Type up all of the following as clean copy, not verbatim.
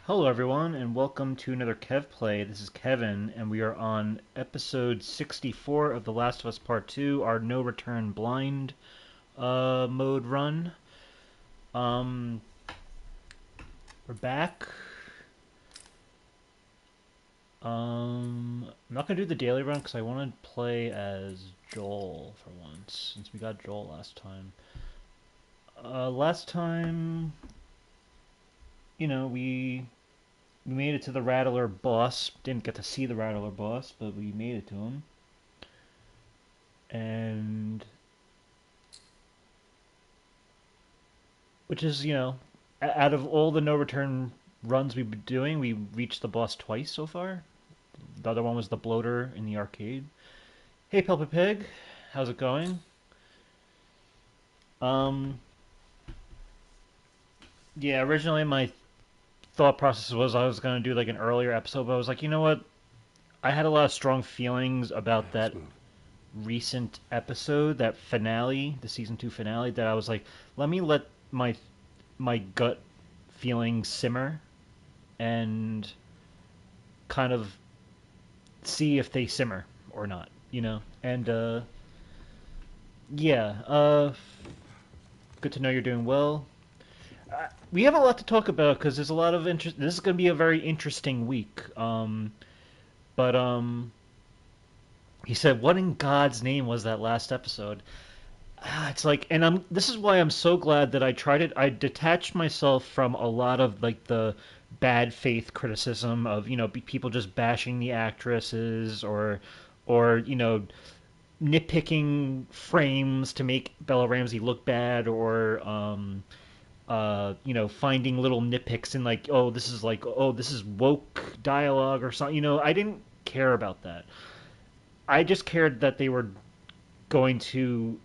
Hello, everyone, and welcome to another Kev Play. This is Kevin, and we are on episode 64 of The Last of Us Part 2, our no return blind mode run. Um, we're back. I'm not gonna do the daily run because I want to play as Joel for once, since we got Joel last time. Last time, we made it to the Rattler boss. Didn't get to see the Rattler boss, but we made it to him. And which is, out of all the no return runs we've been doing, we reached the boss twice so far. The other one was the bloater in the arcade. Hey, Pelpa Pig, how's it going? Um, yeah, originally my thought process was I was going to do like an earlier episode, but I was like, you know what? I had a lot of strong feelings about that recent episode, that finale, the season 2 finale, that I was like, let my gut feelings simmer and kind of see if they simmer or not. And yeah, good to know you're doing well. We have a lot to talk about because there's a lot of interest. This is going to be a very interesting week. But he said, "What in God's name was that last episode?" It's like, and I'm. This is why I'm so glad that I tried it. I detached myself from a lot of like the bad faith criticism of people just bashing the actresses or nitpicking frames to make Bella Ramsey look bad or finding little nitpicks in like, oh, this is woke dialogue or something. I didn't care about that. I just cared that they were going to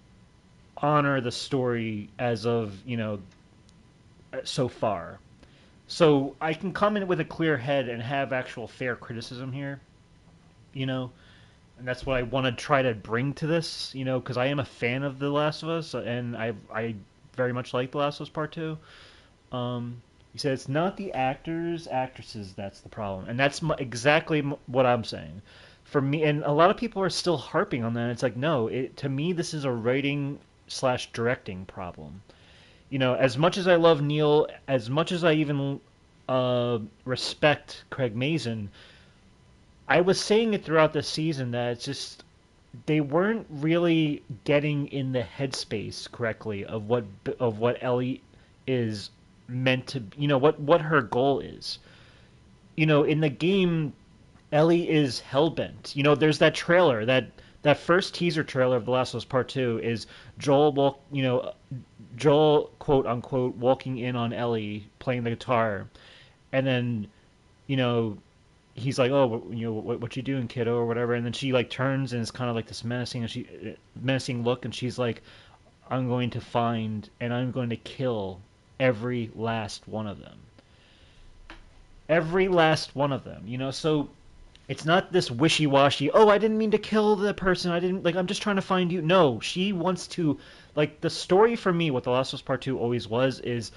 honor the story as of, so far. So I can come in with a clear head and have actual fair criticism here, you know, and that's what I want to try to bring to this, because I am a fan of The Last of Us, and I very much like The Last of Us Part Two. He said it's not the actors, actresses that's the problem, and that's exactly what I'm saying. For me, and a lot of people are still harping on that. It's like, no, to me this is a writing slash directing problem. As much as I love Neil, as much as I even respect Craig Mazin, I was saying it throughout the season that it's just they weren't really getting in the headspace correctly of what Ellie is meant to, what her goal is. In the game, Ellie is hellbent. There's that trailer, that first teaser trailer of The Last of Us Part Two is Joel quote unquote walking in on Ellie playing the guitar, and then you know he's like, oh, what you doing, kiddo, or whatever, and then she like turns and it's kind of like this menacing look, and she's like, I'm going to find and I'm going to kill every last one of them, every last one of them. So it's not this wishy-washy, oh, I didn't mean to kill the person, I didn't, like, I'm just trying to find you. No, she wants to, like, the story for me, what The Last of Us Part 2 always was, is,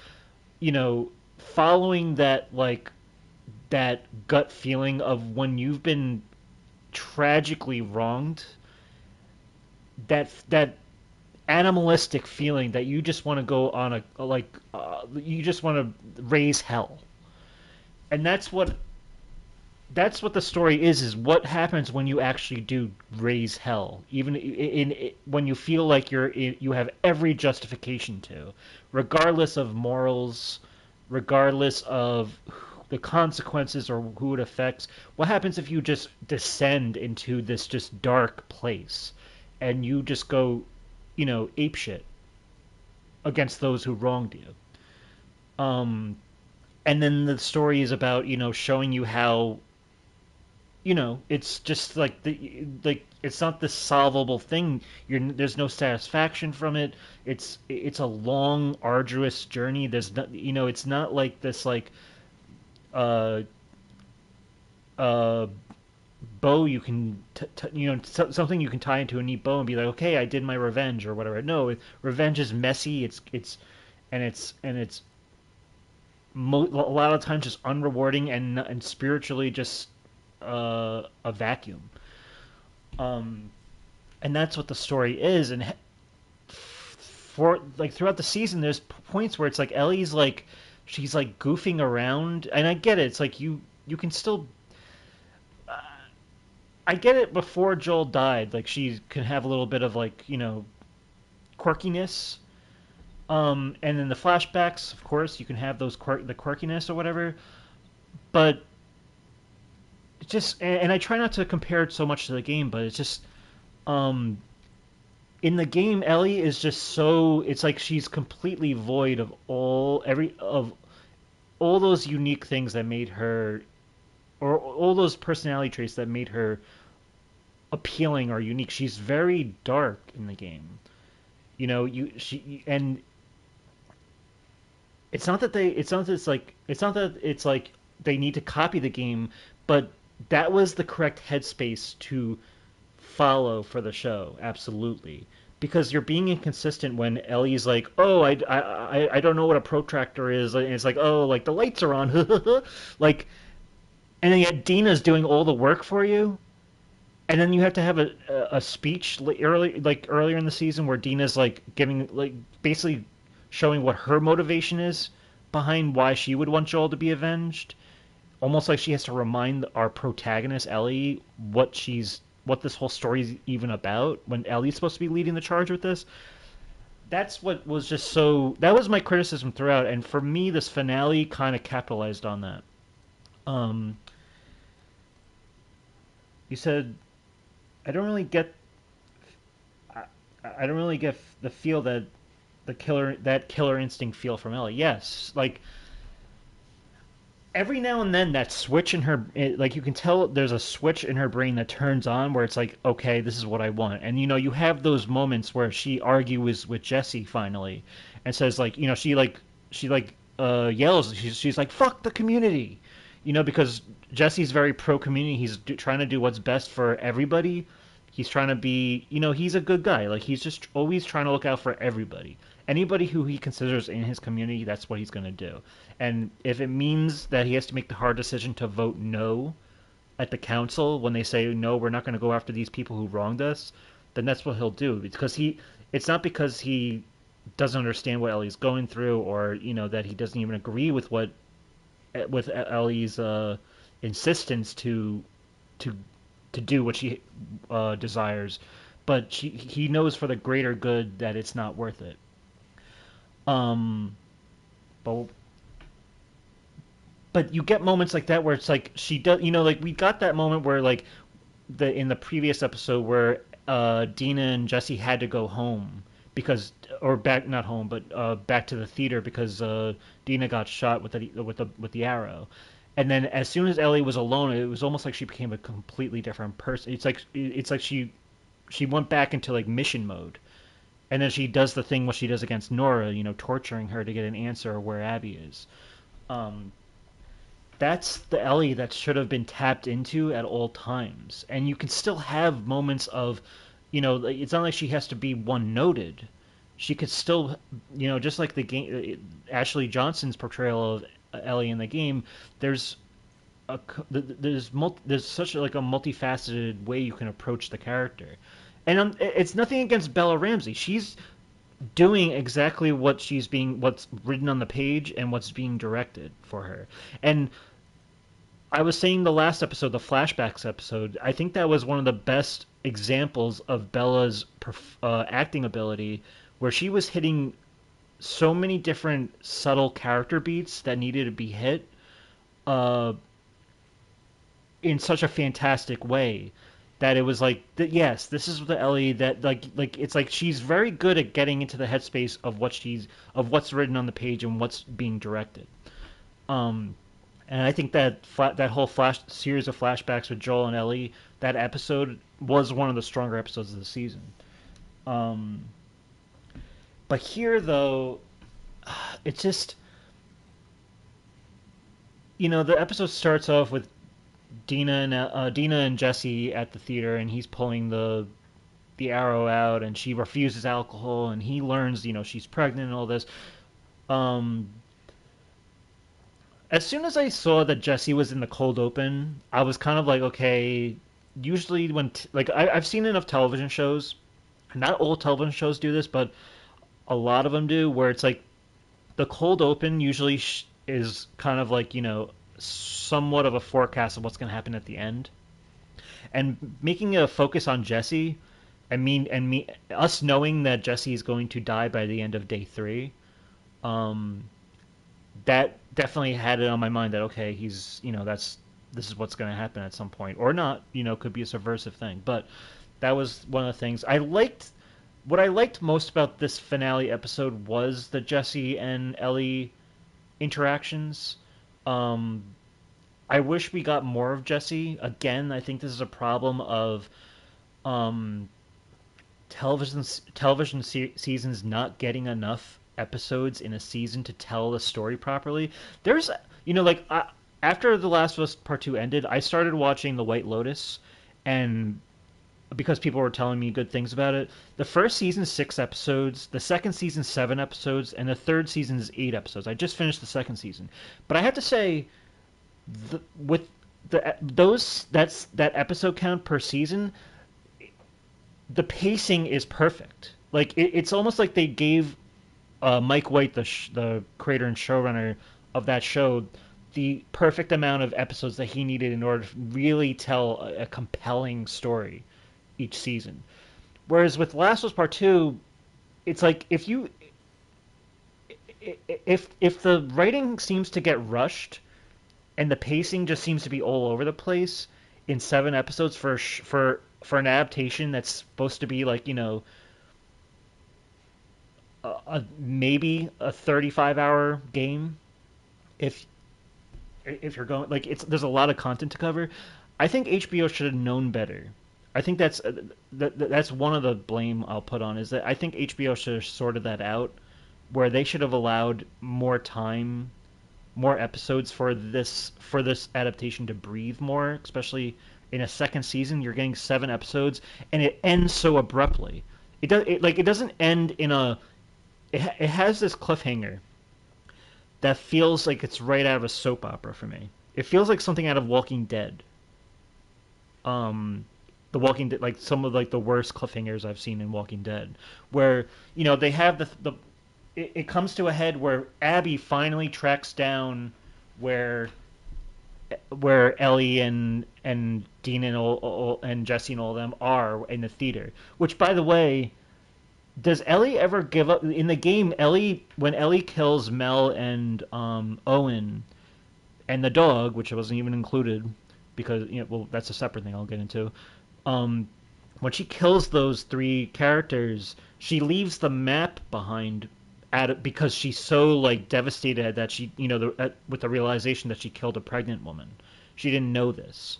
following that, like, that gut feeling of when you've been tragically wronged, that animalistic feeling that you just want to go on you just want to raise hell. And that's what the story is what happens when you actually do raise hell, even when you feel like you have every justification to, regardless of morals, regardless of the consequences or who it affects. What happens if you just descend into this just dark place and you just go, ape shit against those who wronged you? And then the story is about, showing you how, it's just like it's not this solvable thing. There's no satisfaction from it. It's a long, arduous journey. There's not, it's not like this like uh uh bow you can something you can tie into a neat bow and be like, okay, I did my revenge or whatever. No, revenge is messy. It's a lot of times just unrewarding and spiritually just a vacuum. Um, and that's what the story is. And for like throughout the season, there's points where it's like Ellie's like she's like goofing around, and I get it. It's like you can still. I get it before Joel died. Like she can have a little bit of like quirkiness. And in the flashbacks, of course, you can have the quirkiness or whatever. But it just and I try not to compare it so much to the game, but it's just um in the game, Ellie is just so it's like she's completely void of all those unique things that made her or all those personality traits that made her appealing or unique. She's very dark in the game. You she and it's not that it's like they need to copy the game, but that was the correct headspace to follow for the show, absolutely. Because you're being inconsistent when Ellie's like, "Oh, I don't know what a protractor is," and it's like, "Oh, like the lights are on," like, and then yet Dina's doing all the work for you, and then you have to have a speech earlier in the season where Dina's like giving like basically showing what her motivation is behind why she would want Joel to be avenged, almost like she has to remind our protagonist Ellie what this whole story is even about when Ellie's supposed to be leading the charge with this. That's what was just so. That was my criticism throughout, and for me, this finale kind of capitalized on that. Um, you said I don't really get. I, I don't really get the feel that killer instinct feel from Ellie. Yes, like every now and then that switch in her like you can tell there's a switch in her brain that turns on where it's like okay, this is what I want. And you have those moments where she argues with Jesse finally and says like she yells, she's like fuck the community, because Jesse's very pro community. He's trying to do what's best for everybody. He's trying to be, he's a good guy. Like he's just always trying to look out for everybody. Anybody who he considers in his community, that's what he's going to do. And if it means that he has to make the hard decision to vote no at the council when they say no, we're not going to go after these people who wronged us, then that's what he'll do. Because it's not because he doesn't understand what Ellie's going through, or that he doesn't even agree with Ellie's insistence to to do what she desires, but he knows for the greater good that it's not worth it. Um, but you get moments like that where it's like she does, like we got that moment where like in the previous episode where Dina and Jesse had to go home because or back not home but back to the theater because Dina got shot with the arrow. And then as soon as Ellie was alone, it was almost like she became a completely different person. It's like she went back into like mission mode. And then she does the thing what she does against Nora, torturing her to get an answer of where Abby is. Um, that's the Ellie that should have been tapped into at all times. And you can still have moments of, it's not like she has to be one noted. She could still, just like the game, Ashley Johnson's portrayal of Ellie in the game. There's a there's such like a multifaceted way you can approach the character, and it's nothing against Bella Ramsey. She's doing exactly what's written on the page and what's being directed for her. And I was saying the last episode, the flashbacks episode, I think that was one of the best examples of Bella's acting ability, where she was hitting so many different subtle character beats that needed to be hit uh, in such a fantastic way that it was like, yes, this is the Ellie that like it's like she's very good at getting into the headspace of what's written on the page and what's being directed. Um, and I think that whole flash series of flashbacks with Joel and Ellie, that episode was one of the stronger episodes of the season. Um, but here though, it's just the episode starts off with Dina and Jesse at the theater, and he's pulling the arrow out, and she refuses alcohol, and he learns she's pregnant and all this. Um, As soon as I saw that Jesse was in the cold open, I was kind of like, okay. Usually, like I've seen enough television shows. Not all television shows do this, but a lot of them do, where it's like the cold open usually is kind of like somewhat of a forecast of what's going to happen at the end, and making a focus on Jesse. I mean, and me us knowing that Jesse is going to die by the end of day three. Um, that definitely had it on my mind that okay, he's that's this is what's going to happen at some point or not. Could be a subversive thing, but that was one of the things I liked. What I liked most about this finale episode was the Jesse and Ellie interactions. Um, I wish we got more of Jesse. Again, I think this is a problem of um, television seasons not getting enough episodes in a season to tell the story properly. There's like after The Last of Us Part 2 ended, I started watching The White Lotus, and because people were telling me good things about it. The first season 6 episodes, the second season 7 episodes, and the third season is 8 episodes. I just finished the second season, but I have to say, with that episode count per season, the pacing is perfect. Like it's almost like they gave Mike White, the creator and showrunner of that show, the perfect amount of episodes that he needed in order to really tell a compelling story each season. Whereas with Last of Us Part Two, it's like if the writing seems to get rushed and the pacing just seems to be all over the place in 7 episodes for an adaptation that's supposed to be like maybe a 35-hour game if you're going like it's there's a lot of content to cover. I think HBO should have known better. I think that's one of the blame I'll put on is that I think HBO should have sorted that out, where they should have allowed more time, more episodes for this adaptation to breathe more, especially in a second season. You're getting 7 episodes, and it ends so abruptly. It doesn't end in a. It has this cliffhanger that feels like it's right out of a soap opera for me. It feels like something out of Walking Dead. Um, the Walking Dead, like some of like the worst cliffhangers I've seen in Walking Dead, where they have the it comes to a head where Abby finally tracks down where Ellie and Dean and and Jesse and all of them are in the theater. Which, by the way, does Ellie ever give up in the game? When Ellie kills Mel and Owen and the dog, which wasn't even included because well, that's a separate thing I'll get into. Um, when she kills those three characters, she leaves the map behind because she's so like devastated that she with the realization that she killed a pregnant woman. She didn't know this,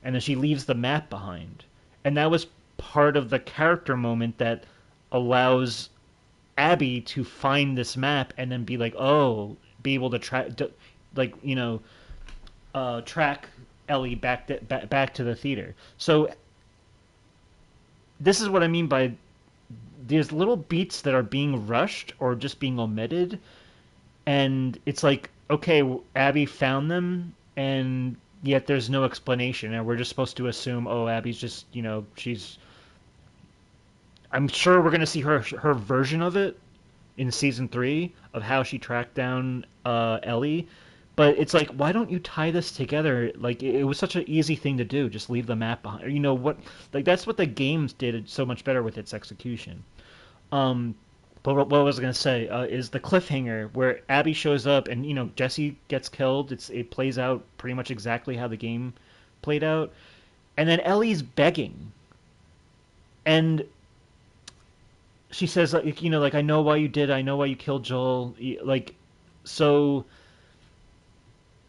and then she leaves the map behind, and that was part of the character moment that allows Abby to find this map and then be like, oh, be able to track, like track Ellie back to the theater. So this is what I mean by there's little beats that are being rushed or just being omitted, and it's like, okay, Abby found them, and yet there's no explanation, and we're just supposed to assume, oh, Abby's just she's. I'm sure we're gonna see her version of it in season 3 of how she tracked down Ellie. But it's like, why don't you tie this together? Like, it was such an easy thing to do. Just leave the map behind. What? Like, that's what the games did so much better with its execution. Um, but what was I gonna say is the cliffhanger where Abby shows up and Jesse gets killed. It plays out pretty much exactly how the game played out, and then Ellie's begging, and she says like I know why you did. I know why you killed Joel. Like, so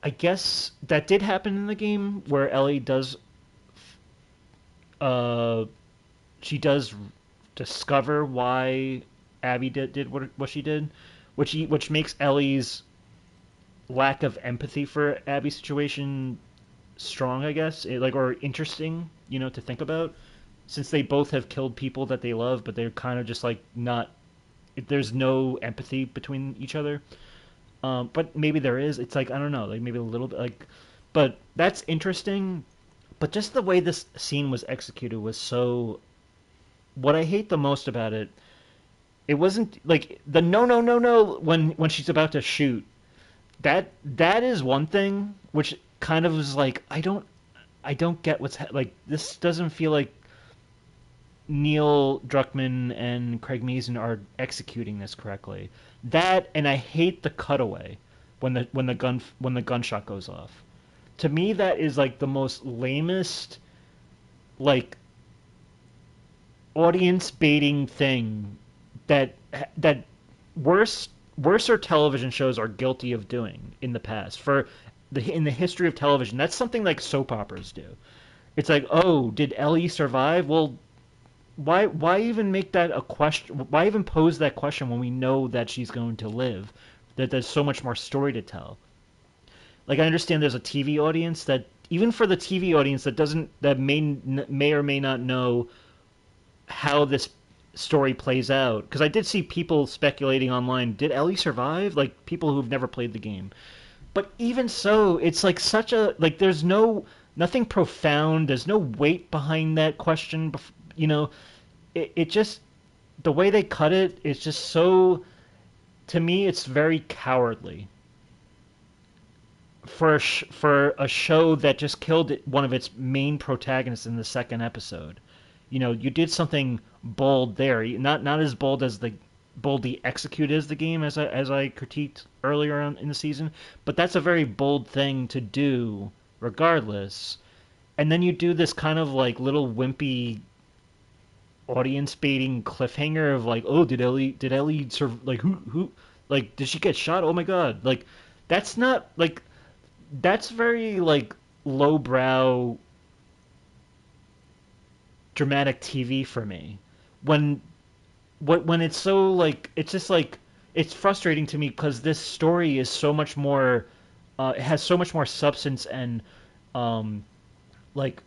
I guess that did happen in the game where Ellie does uh she does discover why Abby did what she did, which makes Ellie's lack of empathy for Abby's situation strong, I guess, or interesting, to think about, since they both have killed people that they love, but they're kind of just like not. There's no empathy between each other. But maybe there is. It's like I don't know, like maybe a little bit like, but that's interesting. But just the way this scene was executed was so. What I hate the most about it, it wasn't like the no no no no when she's about to shoot. That is one thing which kind of was like I don't get like this doesn't feel like Neil Druckmann and Craig Mazin are executing this correctly. That and I hate the cutaway when the gunshot goes off. To me, that is like the most lamest like audience baiting thing that that worser television shows are guilty of doing in the past for in the history of television. That's something like soap operas do. It's like, oh, did Ellie survive? Well, why even make that a question? Why even pose that question when we know that she's going to live? That there's so much more story to tell. Like I understand there's a TV audience that even for the TV audience that doesn't that may or may not know how this story plays out. Because I did see people speculating online, did Ellie survive? Like people who've never played the game. But even so, it's like such a like there's nothing profound. There's no weight behind that question. You know, it just the way they cut it is just so to me it's very cowardly for for a show that just killed one of its main protagonists in the second episode. You know, you did something bold there, not as bold as the boldly executed as the game as I critiqued earlier on in the season, but that's a very bold thing to do regardless. And then you do this kind of like little wimpy audience baiting cliffhanger of like, oh, did Ellie like who like did she get shot? Oh my god. Like that's not like that's very like lowbrow dramatic TV for me. When when it's so like it's just like it's frustrating to me because this story is so much more it has so much more substance and um like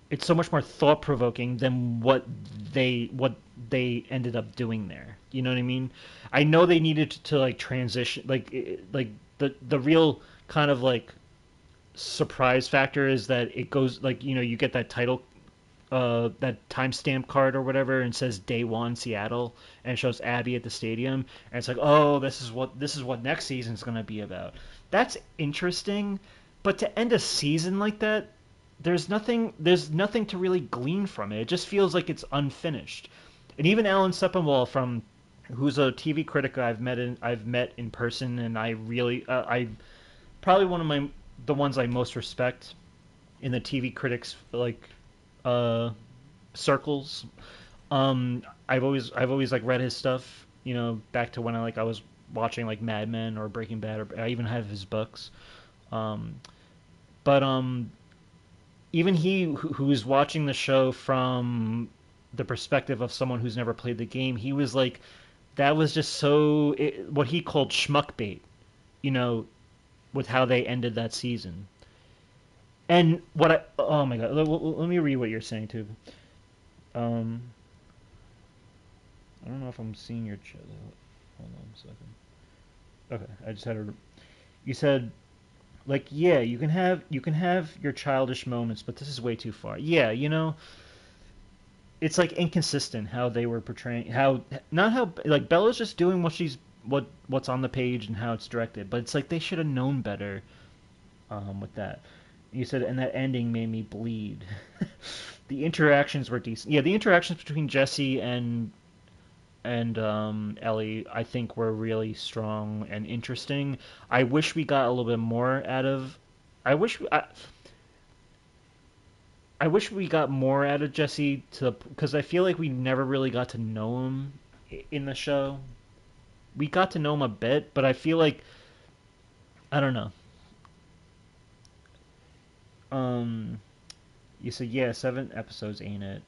it's so much more thought provoking than what they ended up doing there. You know what I mean? I know they needed to like transition like the real kind of like surprise factor is that it goes like you get that title that timestamp card or whatever and says day one Seattle and it shows Abby at the stadium and it's like, oh, this is what next season's gonna be about. That's interesting, but to end a season like that, there's nothing to really glean from it. It just feels like it's unfinished. And even Alan Sepinwall from who's a TV critic I've met in person and I really I probably one of my the ones I most respect in the TV critics like uh, circles. I've always like read his stuff. Back to when I was watching like Mad Men or Breaking Bad, or I even have his books. Um, but even he who's watching the show from the perspective of someone who's never played the game, he was like, that was just what he called schmuck bait. You know, with how they ended that season. And oh my god, let me read what you're saying too. Um, I don't know if I'm seeing your chat. Hold on a second. Okay, I just had a. You said like, yeah, you can have your childish moments, but this is way too far. Yeah, it's like inconsistent how they were portraying how not how like Bella's just doing what's on the page and how it's directed, but it's like they should have known better with that. You said, and that ending made me bleed. The interactions were decent. Yeah, the interactions between Jesse and Ellie, I think, were really strong and interesting. I wish we got a little bit more out of. I wish I wish we got more out of Jesse because I feel like we never really got to know him in the show. We got to know him a bit, but I feel like I don't know. Um, you said, yeah, 7 episodes, ain't it?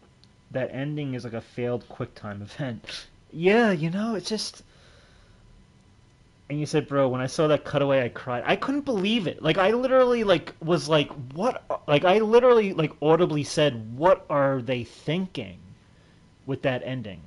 That ending is like a failed QuickTime event. Yeah, it's just. And you said, bro, when I saw that cutaway, I cried. I couldn't believe it. Like, I literally like was like, what? Like, I literally like audibly said, what are they thinking with that ending?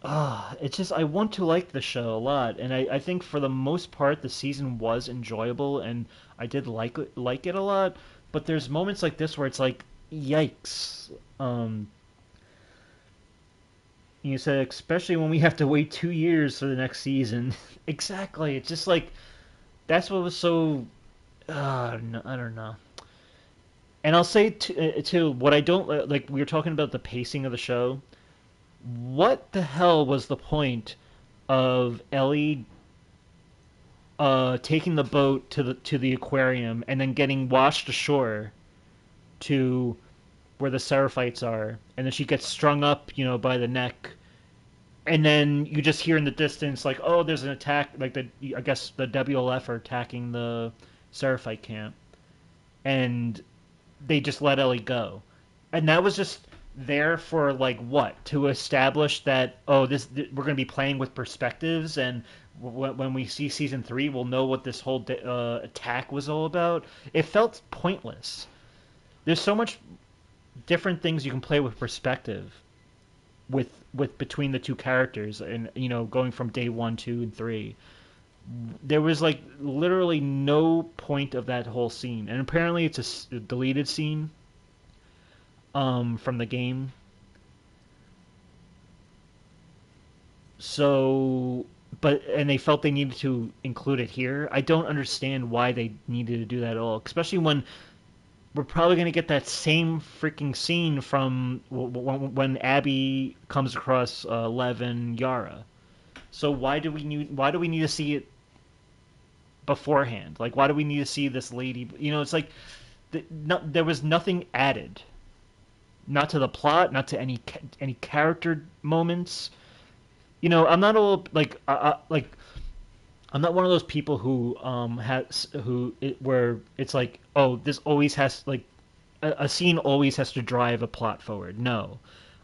it's just I want to like the show a lot, and I think for the most part the season was enjoyable, and I did like it a lot. But there's moments like this where it's like, yikes. Um, you said especially when we have to wait 2 years for the next season. Exactly. It's just like that's what was so. No, I don't know. And I'll say too, what I don't like. We were talking about the pacing of the show. What the hell was the point of Ellie taking the boat to the aquarium and then getting washed ashore to where the Seraphites are, and then she gets strung up, by the neck, and then you just hear in the distance like, oh, there's an attack, like I guess the WLF are attacking the Seraphite camp, and they just let Ellie go, and that was just there for like what to establish that we're going to be playing with perspectives, and when we see season three we'll know what this whole attack was all about. It felt pointless. There's so much different things you can play with perspective with between the two characters, and going from day one, two, and three. There was like literally no point of that whole scene, and apparently it's a deleted scene from the game. So, and they felt they needed to include it here. I don't understand why they needed to do that at all, especially when we're probably going to get that same freaking scene from when Abby comes across Lev and Yara. So why do we need to see it beforehand? Like, why do we need to see this lady? It's like there was nothing added, not to the plot, not to any character moments. I'm not all like I'm not one of those people who where it's like, oh, this always has like a scene always has to drive a plot forward. No,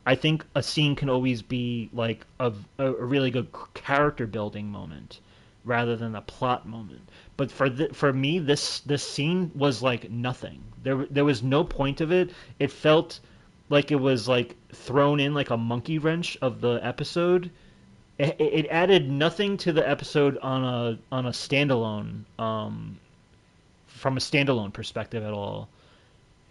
I think a scene can always be like a really good character building moment rather than a plot moment. But for me, this scene was like nothing. There was no point of it. It felt like it was like thrown in like a monkey wrench of the episode. It added nothing to the episode on a standalone, from a standalone perspective at all,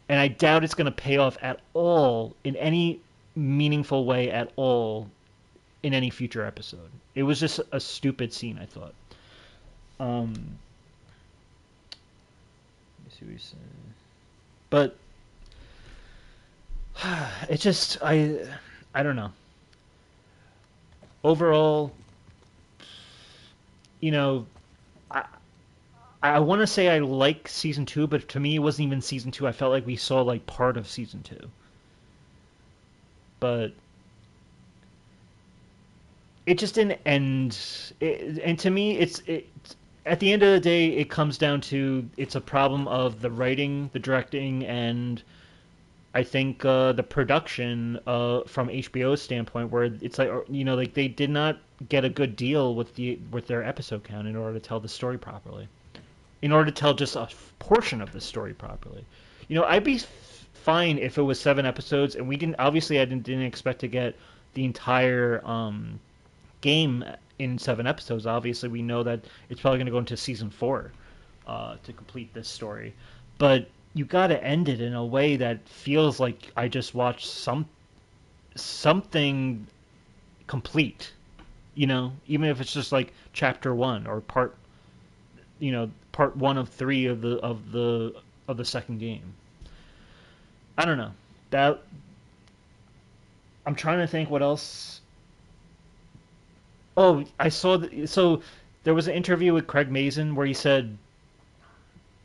and I doubt it's going to pay off at all in any meaningful way at all in any future episode. It was just a stupid scene, I thought. Let me see what he's saying. But it just I don't know. Overall, you know, I I want to say I like season two, but to me it wasn't even season two. I felt like we saw like part of season two. But it just didn't end. And to me, at the end of the day, it comes down to it's a problem of the writing, the directing, and I think the production from HBO's standpoint, where it's like like they did not get a good deal with their episode count in order to tell the story properly, in order to tell just a portion of the story properly. I'd be fine if it was 7 episodes, and we didn't. Obviously, I didn't expect to get the entire game in 7 episodes. Obviously, we know that it's probably going to go into season four to complete this story, but you got to end it in a way that feels like I just watched something complete. Even if it's just like chapter one or part one of three of the second game. I don't know that. I'm trying to think what else. Oh, I saw so there was an interview with Craig Mazin where he said,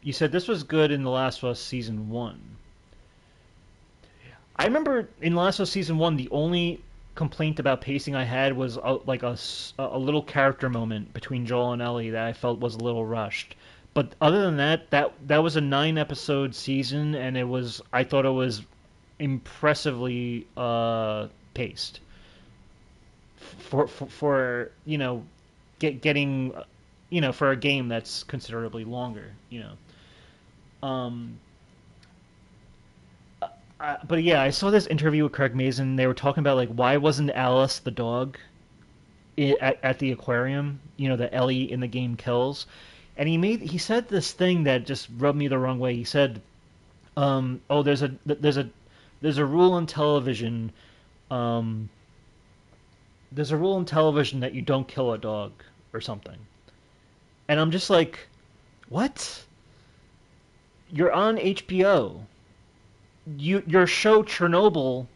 "You said this was good in The Last of Us season one." I remember in The Last of Us season one, the only complaint about pacing I had was like a little character moment between Joel and Ellie that I felt was a little rushed. But other than that, that was a 9 episode season, and I thought it was impressively paced for getting for a game that's considerably longer. Um, but yeah, I saw this interview with Craig Mazin. They were talking about like why wasn't Alice the dog? at the aquarium, that Ellie in the game kills, and he said this thing that just rubbed me the wrong way. He said, "Oh, there's a rule in television. Um, there's a rule in television that you don't kill a dog or something." And I'm just like, "What? You're on HBO. Your show Chernobyl.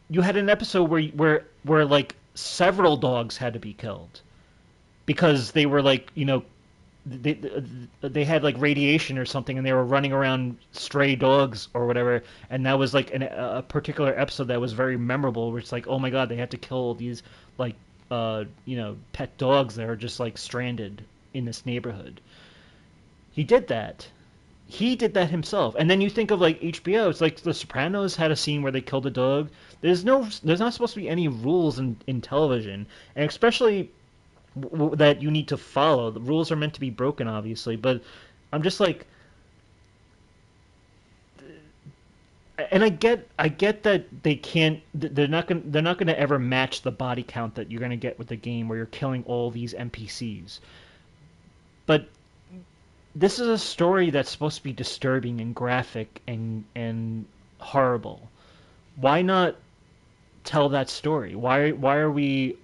You had an episode where like several dogs had to be killed because they were like they they had like radiation or something, and they were running around stray dogs or whatever, and that was like a particular episode that was very memorable, where it's like, oh my god, they had to kill these like pet dogs that are just like stranded in this neighborhood. He did that. He did that himself. And then you think of like HBO. It's like The Sopranos had a scene where they killed a dog. There's not supposed to be any rules in television, and especially that you need to follow. The rules are meant to be broken, obviously, but I'm just like, and I get that they can't. They're not gonna ever match the body count that you're gonna get with the game where you're killing all these NPCs. But this is a story that's supposed to be disturbing and graphic and horrible. Why not tell that story? Why are we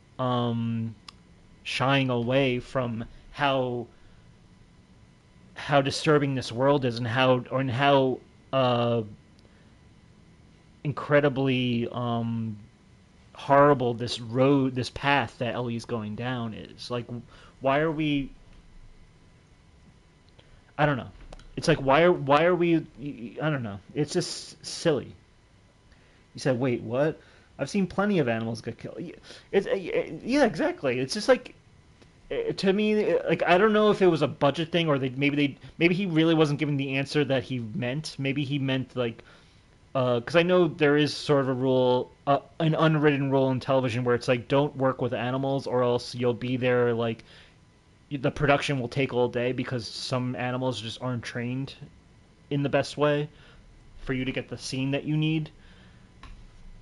shying away from how disturbing this world is, and how uh, incredibly horrible this path that Ellie's going down is? Like, why are we? I don't know. It's like, why are we? I don't know. It's just silly. You said, wait, what? I've seen plenty of animals get killed. Yeah, exactly. It's just like, to me, like, I don't know if it was a budget thing, or maybe he really wasn't giving the answer that he meant. Maybe he meant like, because I know there is sort of a rule, an unwritten rule in television where it's like, don't work with animals, or else you'll be there like the production will take all day because some animals just aren't trained in the best way for you to get the scene that you need.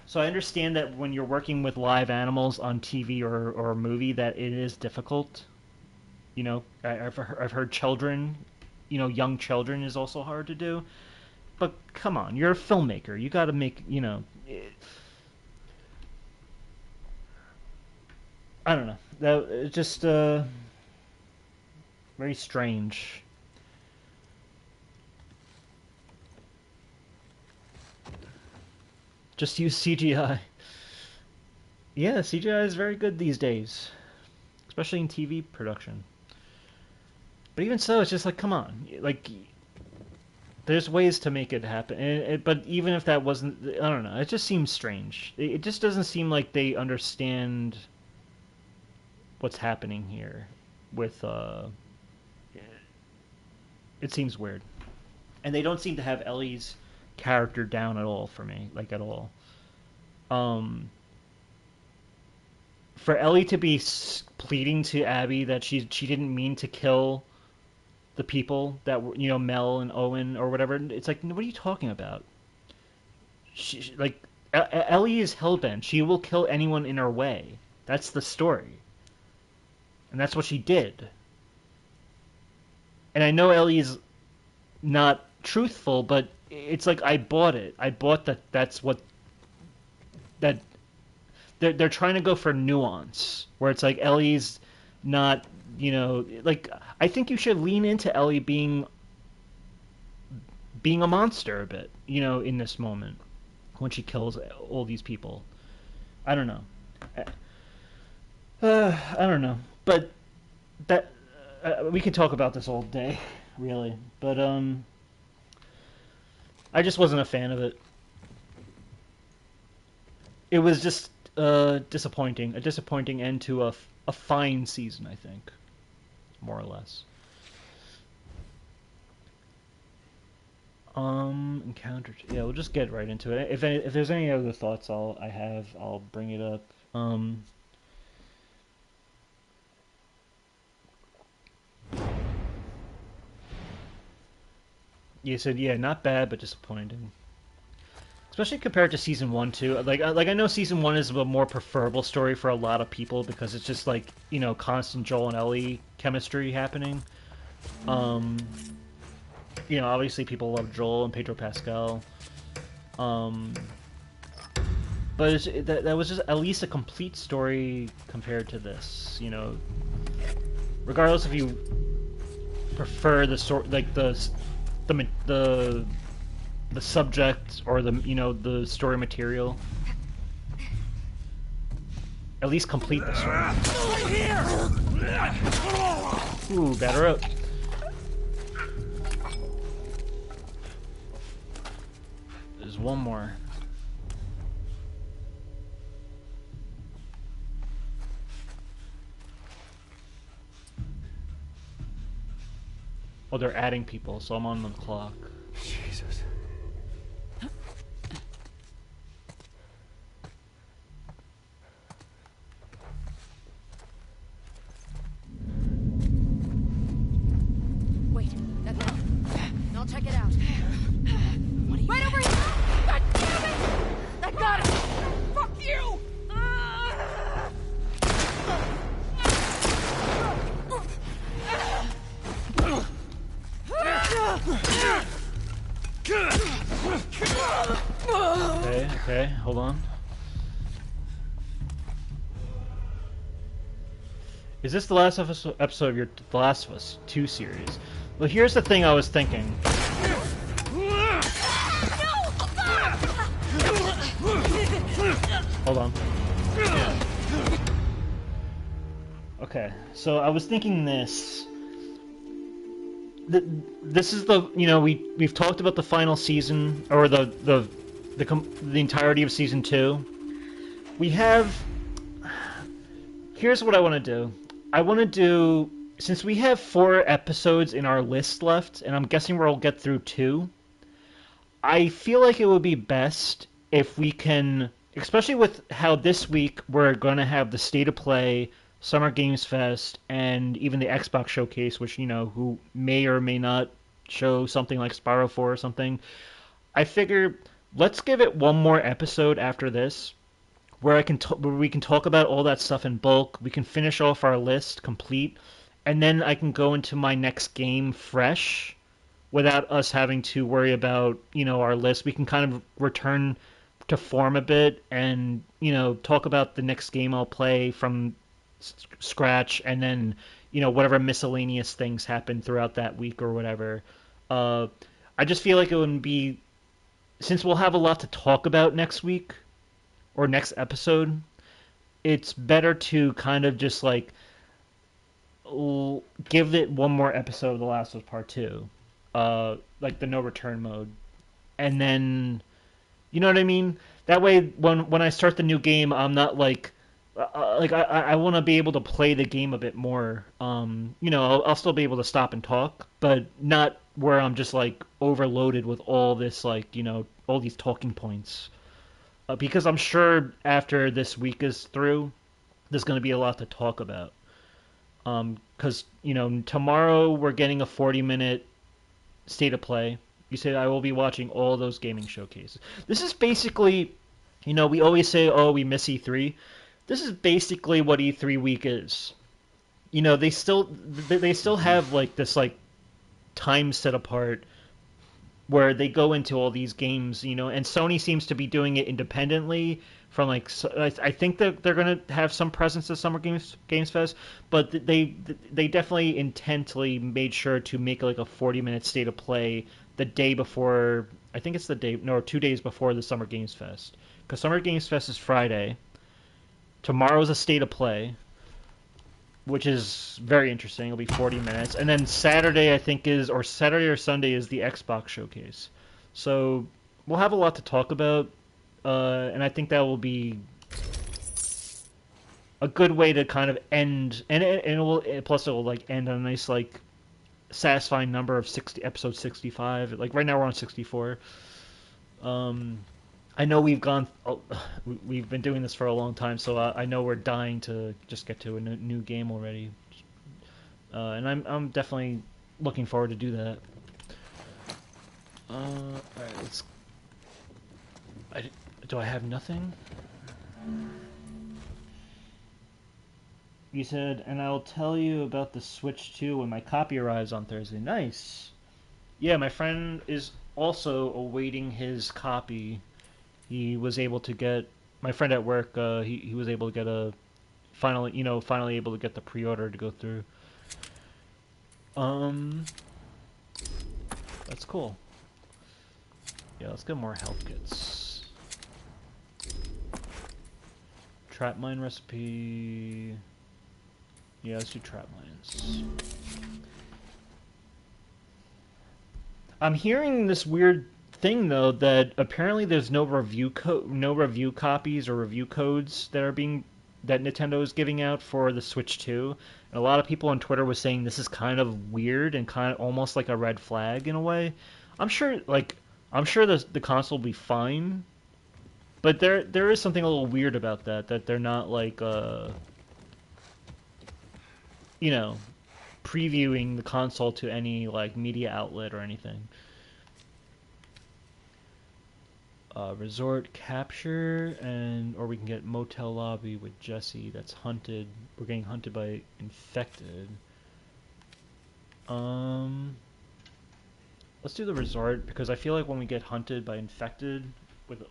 So I understand that when you're working with live animals on TV or a movie, that it is difficult. I've heard children, young children is also hard to do. But come on, you're a filmmaker. You got to make, I don't know. That it's just very strange. Just use CGI. Yeah, CGI is very good these days, especially in TV production. But even so, it's just like, come on, like there's ways to make it happen. But even if that wasn't, I don't know. It just seems strange. It just doesn't seem like they understand what's happening here. With it seems weird, and they don't seem to have Ellie's character down at all for me, like at all. Um, for Ellie to be pleading to Abby that she didn't mean to kill the people that were, Mel and Owen or whatever. It's like, what are you talking about? Like, Ellie is hellbent. She will kill anyone in her way. That's the story, and that's what she did. And I know Ellie's not truthful, but it's like, I bought it. I bought that. That's what that they're trying to go for nuance, where it's like Ellie's not, like, I think you should lean into Ellie being a monster a bit, in this moment when she kills all these people. I don't know. I don't know, but that we could talk about this all day, really. But I just wasn't a fan of it. It was just disappointing, a disappointing end to a fine season, I think, more or less. Encountered. Yeah, we'll just get right into it. If there's any other thoughts I'll bring it up. You said, yeah, not bad but disappointing. especially compared to season one too. Like I know season one is a more preferable story for a lot of people because it's just like constant Joel and Ellie chemistry happening. Um, obviously people love Joel and Pedro Pascal. Um, but that was just at least a complete story compared to this. Regardless if you prefer the sort like the the subject or the story material. At least complete the story. Ooh, batter up. There's one more. Oh, they're adding people, so I'm on the clock. Jesus. Wait, that bell? I'll check it out. What are you right over here! God damn it! I got it! Fuck you! Okay, hold on. Is this the last episode of your The Last of Us 2 series? Well, here's the thing I was thinking. Hold on. Okay, so I was thinking this. This is we've talked about the final season or the entirety of season 2. We have. Here's what I want to do. I want to do, since we have 4 episodes in our list left, and I'm guessing we'll get through 2. I feel like it would be best if we can, especially with how this week we're going to have the State of Play, Summer Games Fest, and even the Xbox Showcase, which, who may or may not show something like Spyro 4 or something. I figure let's give it one more episode after this, where where we can talk about all that stuff in bulk. We can finish off our list complete, and then I can go into my next game fresh, without us having to worry about our list. We can kind of return to form a bit, and talk about the next game I'll play from scratch, and then whatever miscellaneous things happen throughout that week or whatever. I just feel like it would be, since we'll have a lot to talk about next week or next episode, it's better to kind of just like give it one more episode of The Last of Us Part 2, like the no return mode, and then you know what I mean. That way, when I start the new game, I'm not like I want to be able to play the game a bit more. I'll still be able to stop and talk, but not where I'm just like overloaded with all this all these talking points. Because I'm sure after this week is through, there's going to be a lot to talk about. Because tomorrow we're getting a 40-minute State of Play. You said I will be watching all those gaming showcases. This is basically, we always say, oh, we miss E3. This is basically what E3 week is. They still have like this like time set apart where they go into all these games, and Sony seems to be doing it independently from like, I think that they're going to have some presence at Summer Games Fest, but they definitely intently made sure to make like a 40-minute State of Play the day before. I think it's 2 days before the Summer Games Fest, because Summer Games Fest is Friday. Tomorrow's a State of Play, which is very interesting. It'll be 40 minutes. And then Saturday, I think, or Saturday or Sunday is the Xbox Showcase. So we'll have a lot to talk about, and I think that will be a good way to kind of end, and plus it will like end on a nice like satisfying number of episode 65. Like right now we're on 64. I know we've been doing this for a long time, so I know we're dying to just get to a new game already, and I'm definitely looking forward to do that. All right, I, do I have nothing? You said, and I'll tell you about the Switch 2 when my copy arrives on Thursday. Nice. Yeah, my friend is also awaiting his copy. He was able to get my friend at work. He was able to get a finally able to get the pre-order to go through. Um, that's cool. Yeah, let's get more health kits. Trap mine recipe. Yeah, let's do trap mines. I'm hearing this weird thing though that apparently there's no review copies or review codes that Nintendo is giving out for the Switch 2. And a lot of people on Twitter was saying this is kind of weird and kind of almost like a red flag in a way. I'm sure the console will be fine, but there is something a little weird about that they're not like you know, previewing the console to any like media outlet or anything. Resort capture, or we can get motel lobby with Jesse. That's hunted. We're getting hunted by infected. Let's do the resort because I feel like when we get hunted by infected,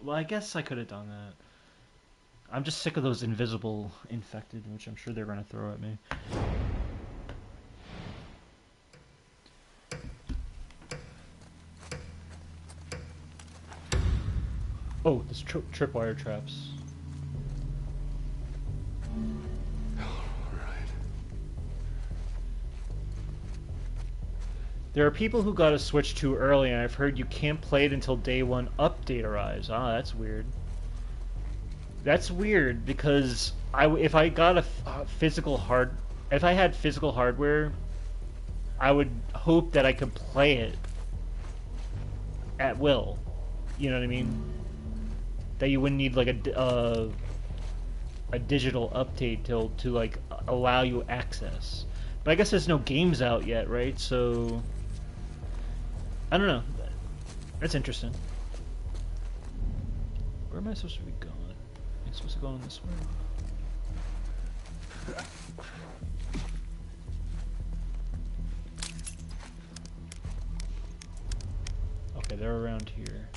well, I guess I could have done that. I'm just sick of those invisible infected, which I'm sure they're gonna throw at me. Oh, there's tripwire traps. Alright. There are people who got a Switch too early, and I've heard you can't play it until day one update arrives. Ah, that's weird. That's weird because if I got if I had physical hardware, I would hope that I could play it at will. You know what I mean? That you wouldn't need like a digital update to like allow you access. But I guess there's no games out yet, right? So I don't know. That's interesting. Where am I supposed to be going? Am I supposed to go on this way? Okay, they're around here.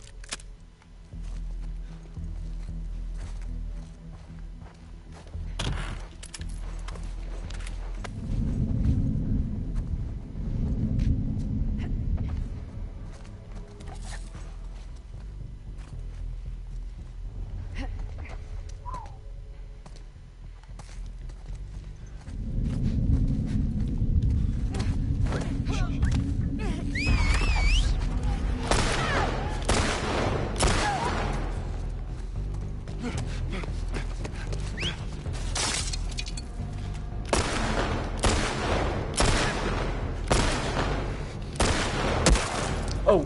Oh!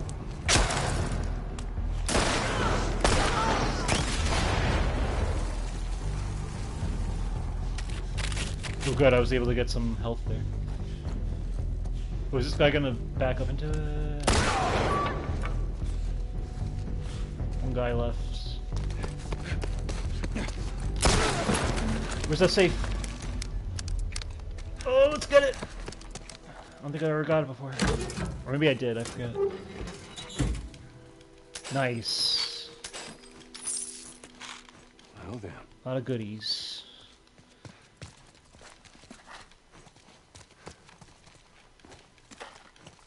Oh good, I was able to get some health there. Oh, is this guy gonna back up into it? One guy left. Where's that safe? Oh, let's get it! I don't think I ever got it before. Or maybe I did, I forget. Nice. Well then. A lot of goodies.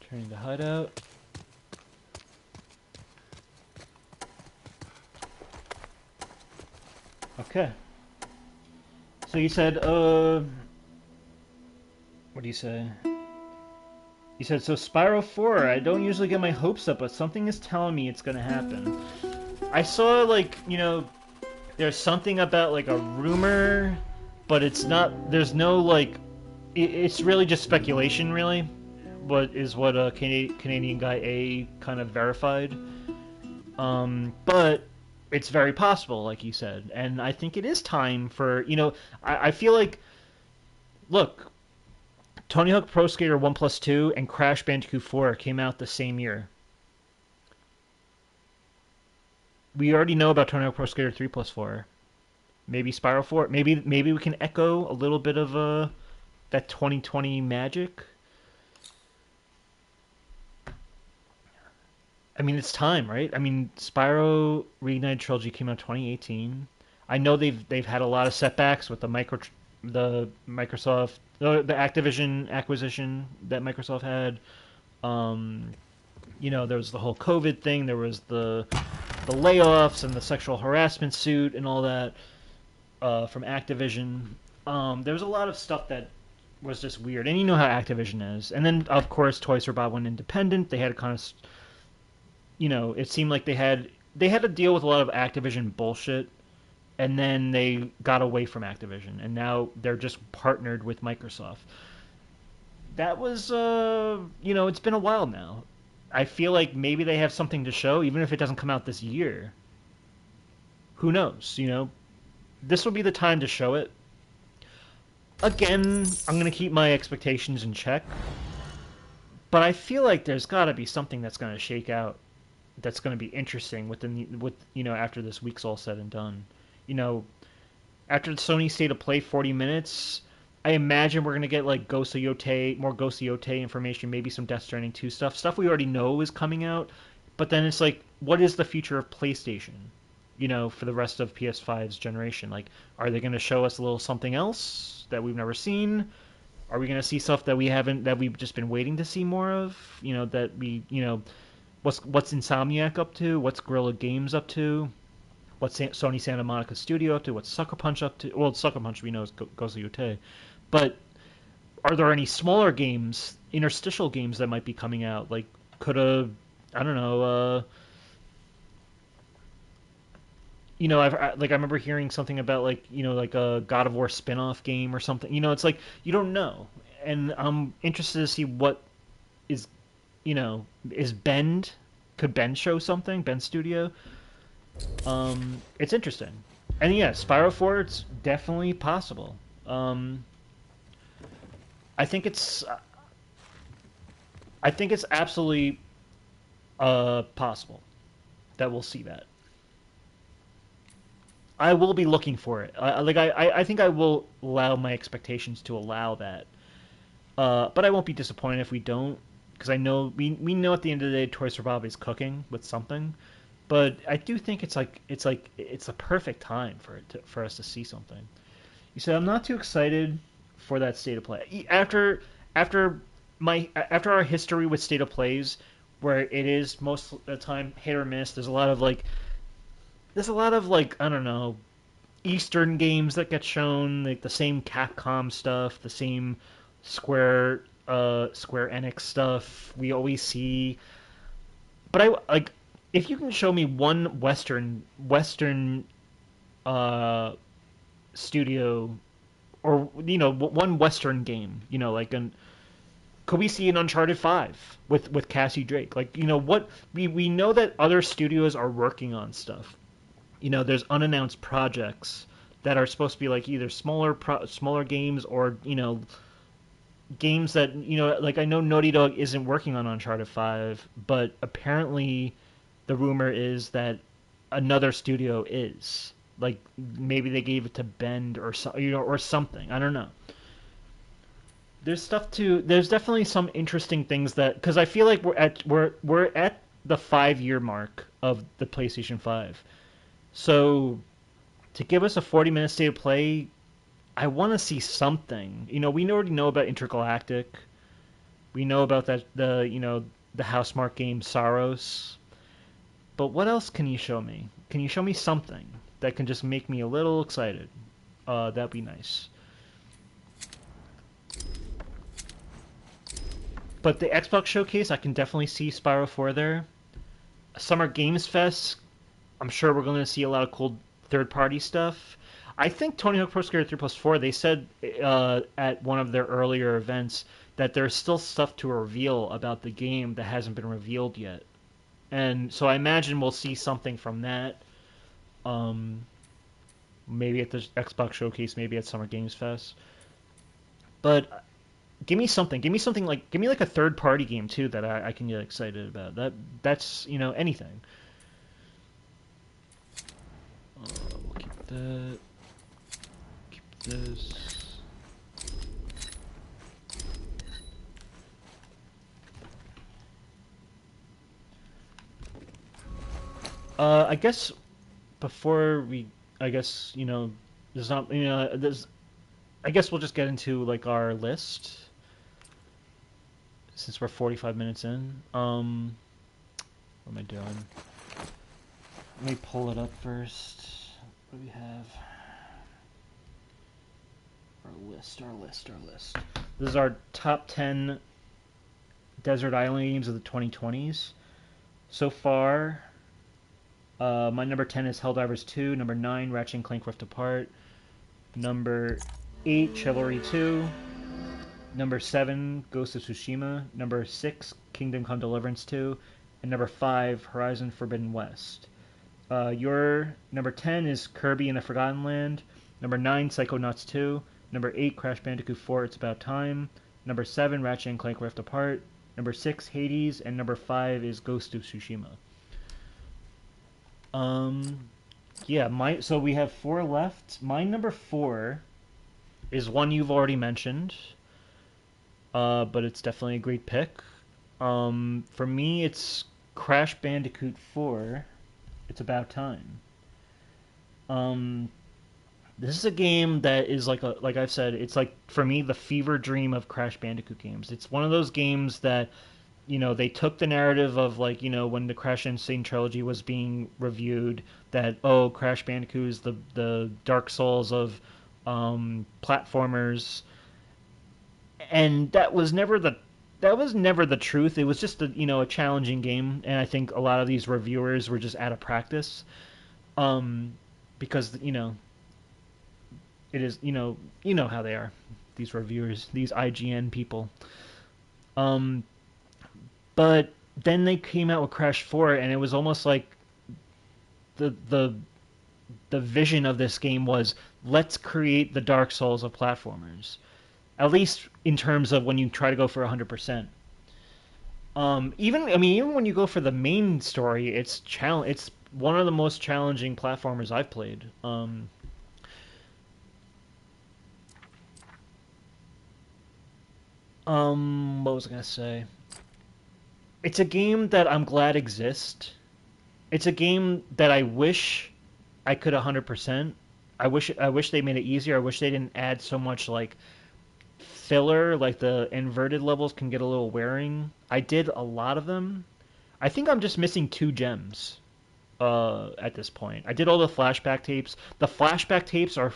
Turning the hideout. Okay. So you said, what do you say? You said, so Spyro 4, I don't usually get my hopes up, but something is telling me it's gonna happen. I saw, like, you know, there's something about, like, a rumor, but it's not, there's no, like, it's really just speculation, really. What Canadian guy A kind of verified. But it's very possible, like you said, and I think it is time for, you know, I feel like, look, Tony Hawk Pro Skater 1 Plus 2 and Crash Bandicoot 4 came out the same year. We already know about Tony Hawk Pro Skater 3 plus 4. Maybe Spiral 4. Maybe we can echo a little bit of that 2020 magic. I mean, it's time, right? I mean, Spyro Reignited Trilogy came out 2018. I know they've had a lot of setbacks with the Microsoft the Activision acquisition that Microsoft had. Um, there was the whole COVID thing. There was the layoffs and the sexual harassment suit and all that from Activision. There was a lot of stuff that was just weird, and you know how Activision is. And then, of course, Toys for Bob went independent. They had a kind of, it seemed like they had to deal with a lot of Activision bullshit, and then they got away from Activision, and now they're just partnered with Microsoft. That was, it's been a while now. I feel like maybe they have something to show, even if it doesn't come out this year. Who knows? This will be the time to show it. Again, I'm gonna keep my expectations in check, but I feel like there's got to be something that's gonna shake out, that's gonna be interesting after this week's all said and done. You know, After the Sony State of Play 40 minutes, I imagine we're gonna get like Ghost of Yotei, more Ghost of Yotei information, maybe some Death Stranding 2 stuff we already know is coming out. But then it's like, what is the future of PlayStation? For the rest of PS5's generation, like, are they gonna show us a little something else that we've never seen? Are we gonna see stuff that we've just been waiting to see more of? What's Insomniac up to? What's Guerrilla Games up to? What's Sony Santa Monica Studio up to? What's Sucker Punch up to? Well, Sucker Punch we know is Ghost of Yotei. But are there any smaller games, interstitial games that might be coming out? Like, I don't know, I remember hearing something about like a God of War spin-off game or something. It's like you don't know. And I'm interested to see what is, is Bend, could Bend show something? Bend Studio? It's interesting. And yeah, Spyro 4, it's definitely possible. I think it's I think it's absolutely possible that we'll see that. I will be looking for it. I think I will allow my expectations to allow that. But I won't be disappointed if we don't, because I know we know at the end of the day Toys for Bob is cooking with something. But I do think it's a perfect time for us to see something. You said I'm not too excited for that State of Play. After our history with State of Plays, where it is most of the time hit or miss. There's a lot of I don't know, Eastern games that get shown, like the same Capcom stuff, the same Square Enix stuff we always see. But I like, if you can show me one Western studio, or one Western game, could we see an Uncharted 5 with Cassie Drake? Like, what we know that other studios are working on stuff. There's unannounced projects that are supposed to be like either smaller games, or games that like, I know Naughty Dog isn't working on Uncharted 5, but apparently the rumor is that another studio is. Like, maybe they gave it to Bend or or something. I don't know. There's definitely some interesting things, that because I feel like we're at the 5-year mark of the PlayStation 5. So to give us a 40-minute State of Play, I want to see something. We already know about Intergalactic. We know about the Housemarque game Saros. But what else can you show me? Can you show me something that can just make me a little excited? That'd be nice. But the Xbox Showcase, I can definitely see Spyro 4 there. Summer Games Fest, I'm sure we're going to see a lot of cool third-party stuff. I think Tony Hawk Pro Skater 3 plus 4, they said at one of their earlier events that there's still stuff to reveal about the game that hasn't been revealed yet. And so I imagine we'll see something from that. Maybe at the Xbox Showcase, maybe at Summer Games Fest. But give me something. Give me like a third party game too that I can get excited about. That's anything. We'll keep that. Keep this. I guess before we, I guess there's not, there's. I guess we'll just get into like our list since we're 45 minutes in. What am I doing? Let me pull it up first. What do we have? Our list. This is our top 10 desert island games of the 2020s. So far, my number 10 is Helldivers 2, number 9, Ratchet and Clank Rift Apart, number 8, Chivalry 2, number 7, Ghost of Tsushima, number 6, Kingdom Come Deliverance 2, and number 5, Horizon Forbidden West. Your number 10 is Kirby and the Forgotten Land, number 9, Psychonauts 2, number 8, Crash Bandicoot 4, It's About Time, number 7, Ratchet and Clank Rift Apart, number 6, Hades, and number 5 is Ghost of Tsushima. Yeah, so we have 4 left. My number 4 is one you've already mentioned, but it's definitely a great pick. For me, it's Crash Bandicoot 4, It's About Time. This is a game that is like I've said, it's like for me the fever dream of Crash Bandicoot games. It's one of those games that they took the narrative of like when the Crash Insane trilogy was being reviewed, that Crash Bandicoot is the Dark Souls of platformers, and that was never the truth. It was just a challenging game, and I think a lot of these reviewers were just out of practice, because it is how they are, these reviewers, these IGN people. But then they came out with Crash 4, and it was almost like the vision of this game was, let's create the Dark Souls of platformers, at least in terms of when you try to go for 100%. Even when you go for the main story, it's one of the most challenging platformers I've played. What was I gonna say? It's a game that I'm glad exists. It's a game that I wish I could 100%. I wish they made it easier. I wish they didn't add so much like filler. Like the inverted levels can get a little wearing. I did a lot of them. I think I'm just missing 2 gems at this point. I did all the flashback tapes. The flashback tapes are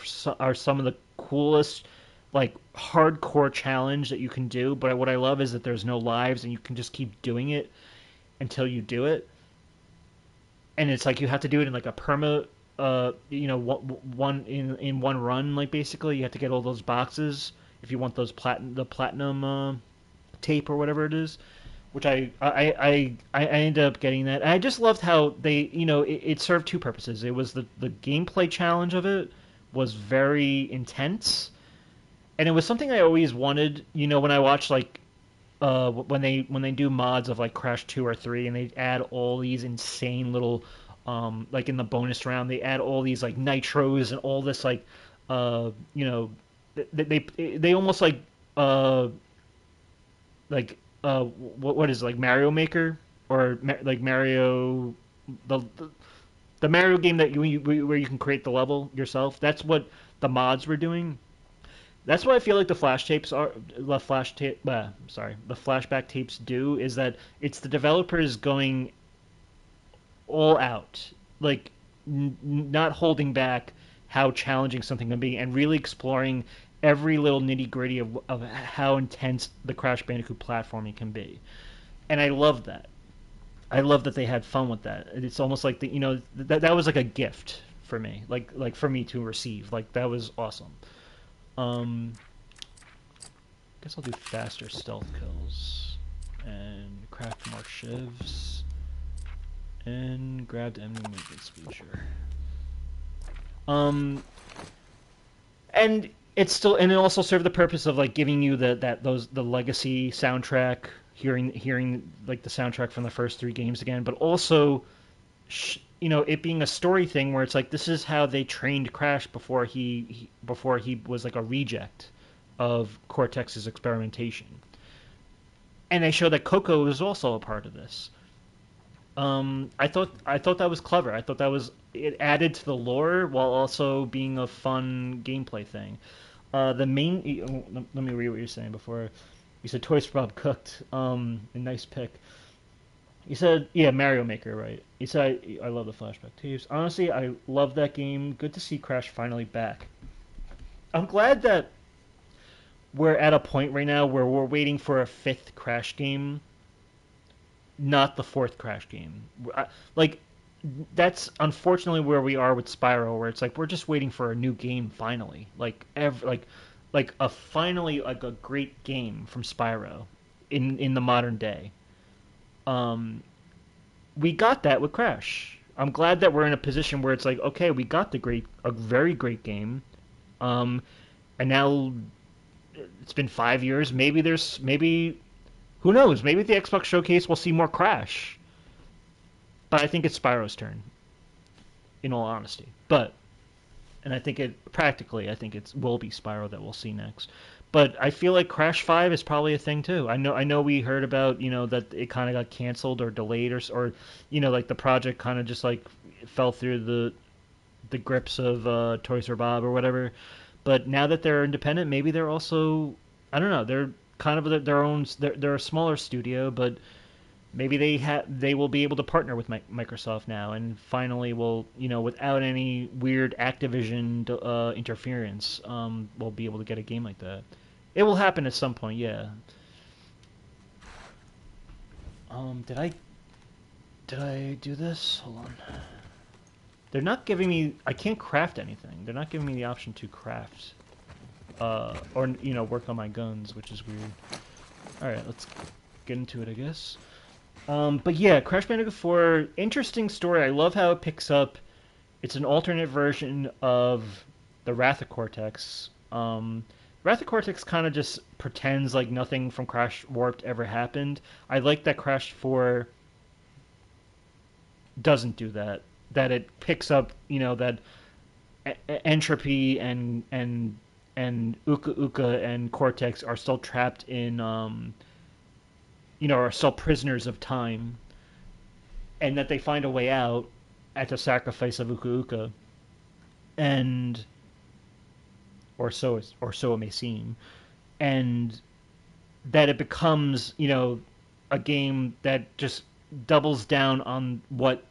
some of the coolest, like, hardcore challenge that you can do. But what I love is that there's no lives, and you can just keep doing it until you do it. And it's like you have to do it in like a perma, one in one run. Like basically, you have to get all those boxes if you want those platinum tape or whatever it is. Which I ended up getting that. And I just loved how they, it served 2 purposes. It was the gameplay challenge of it was very intense, and it was something I always wanted. When I watch like when they do mods of like Crash 2 or 3, and they add all these insane little like in the bonus round they add all these like nitros and all this like they almost what is it, like Mario Maker or like Mario the Mario game that where you can create the level yourself. That's what the mods were doing. That's what I feel like the flashback tapes do, is that it's the developers going all out, like not holding back how challenging something can be, and really exploring every little nitty gritty of how intense the Crash Bandicoot platforming can be. And I love that. I love that they had fun with that. It's almost like that was like a gift for me, like for me to receive. Like that was awesome. Guess I'll do faster stealth kills and craft more shivs and grab the enemy movements feature. And it also served the purpose of like giving you the legacy soundtrack, hearing like the soundtrack from the first 3 games again, but also it being a story thing where it's like this is how they trained Crash before he was like a reject of Cortex's experimentation, and they show that Coco is also a part of this. I thought that was clever. I thought that was it added to the lore while also being a fun gameplay thing. The main let me read what you're saying before. You said Toys for Bob cooked. A nice pick. You said, yeah, Mario Maker, right? You said, I love the flashback tapes. Honestly, I love that game. Good to see Crash finally back. I'm glad that we're at a point right now where we're waiting for a fifth Crash game, not the fourth Crash game. Like, that's unfortunately where we are with Spyro, where it's like we're just waiting for a new game finally. Like a finally like a great game from Spyro in the modern day. Um, we got that with Crash. I'm glad that we're in a position where it's like, okay, we got a very great game, um, and now it's been 5 years. Maybe who knows? Maybe the Xbox showcase we'll see more Crash. But I think it's Spyro's turn, in all honesty. And I think it will be Spyro that we'll see next. But I feel like Crash 5 is probably a thing too. I know we heard about, that it kind of got canceled or delayed or like the project kind of just like fell through the grips of Toys for Bob or whatever. But now that they're independent, maybe they're also, I don't know, they're kind of their own, they're a smaller studio, but maybe they will be able to partner with Microsoft now and finally will, without any weird Activision interference, we'll be able to get a game like that. It will happen at some point, yeah. Did I do this? Hold on. They're not giving me. I can't craft anything. They're not giving me the option to craft, or work on my guns, which is weird. All right, let's get into it, I guess. But yeah, Crash Bandicoot 4, interesting story. I love how it picks up. It's an alternate version of the Wrath of Cortex. Wrath of Cortex kind of just pretends like nothing from Crash Warped ever happened. I like that Crash 4 doesn't do that. That it picks up, that Entropy and Uka Uka and Cortex are still trapped in, are still prisoners of time, and that they find a way out at the sacrifice of Uka Uka, and or so it may seem, and that it becomes, a game that just doubles down on what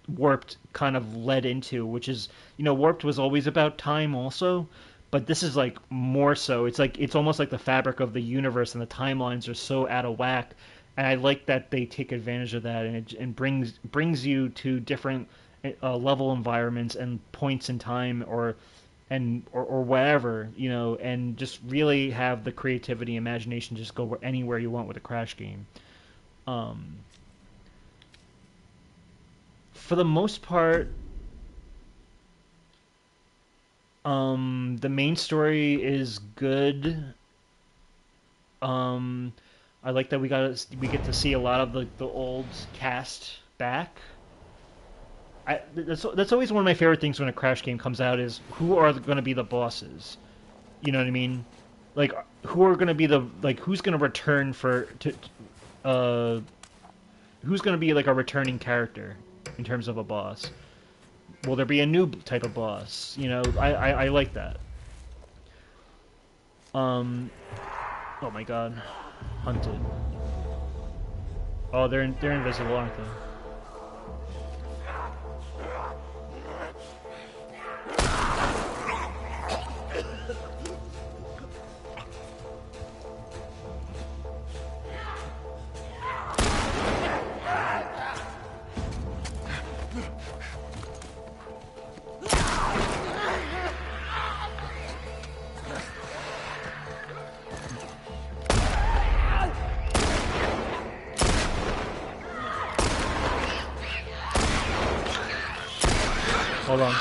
Warped kind of led into, which is, Warped was always about time also, but this is like more so. It's almost like the fabric of the universe and the timelines are so out of whack, and I like that they take advantage of that and brings you to different level environments and points in time or whatever, and just really have the creativity, imagination, just go anywhere you want with a Crash game. For the most part, the main story is good. I like that we get to see a lot of the old cast back. That's always one of my favorite things when a Crash game comes out is who are going to be the bosses. You know what I mean? Like who are going to be who's going to return who's going to be like a returning character in terms of a boss. Will there be a new type of boss? I like that. Oh my god. Hunted. Oh, they're invisible, aren't they? Hold on.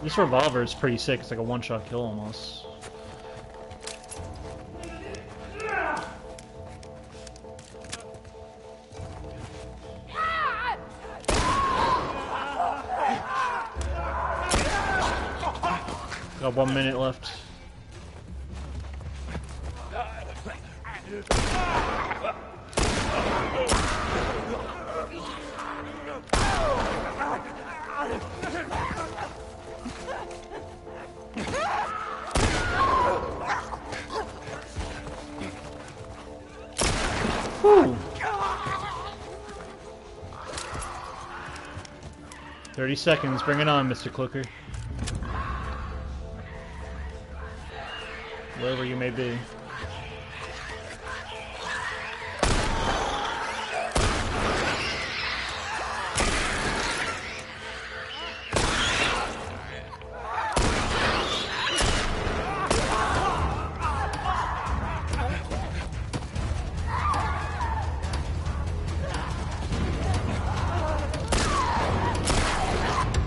This revolver is pretty sick. It's like a one-shot kill almost. Got 1 minute left. Whew. 30 seconds. Bring it on, Mr. Clicker. Wherever you may be.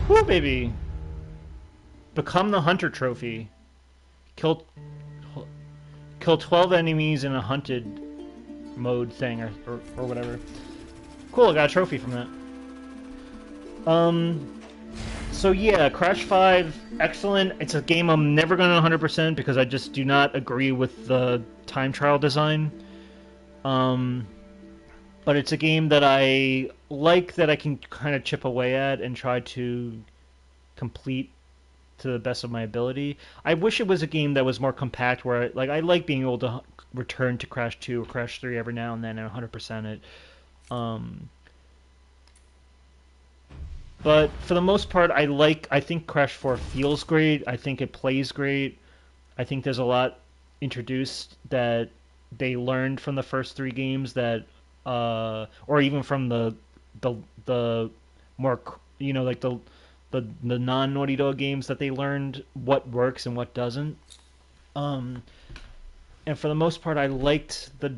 Woo, baby! Become the Hunter Trophy. Kill 12 enemies in a hunted mode thing, or whatever. Cool, I got a trophy from that. So yeah, Crash 5, excellent. It's a game I'm never gonna 100% because I just do not agree with the time trial design. But it's a game that I like, that I can kind of chip away at and try to complete to the best of my ability. I wish it was a game that was more compact, where like I like being able to return to Crash 2 or Crash 3 every now and then and 100% it. But for the most part, I think Crash 4 feels great. I think it plays great. I think there's a lot introduced that they learned from the first 3 games that or even from the more, you know, like the non Naughty Dog games, that they learned what works and what doesn't. And for the most part, I liked that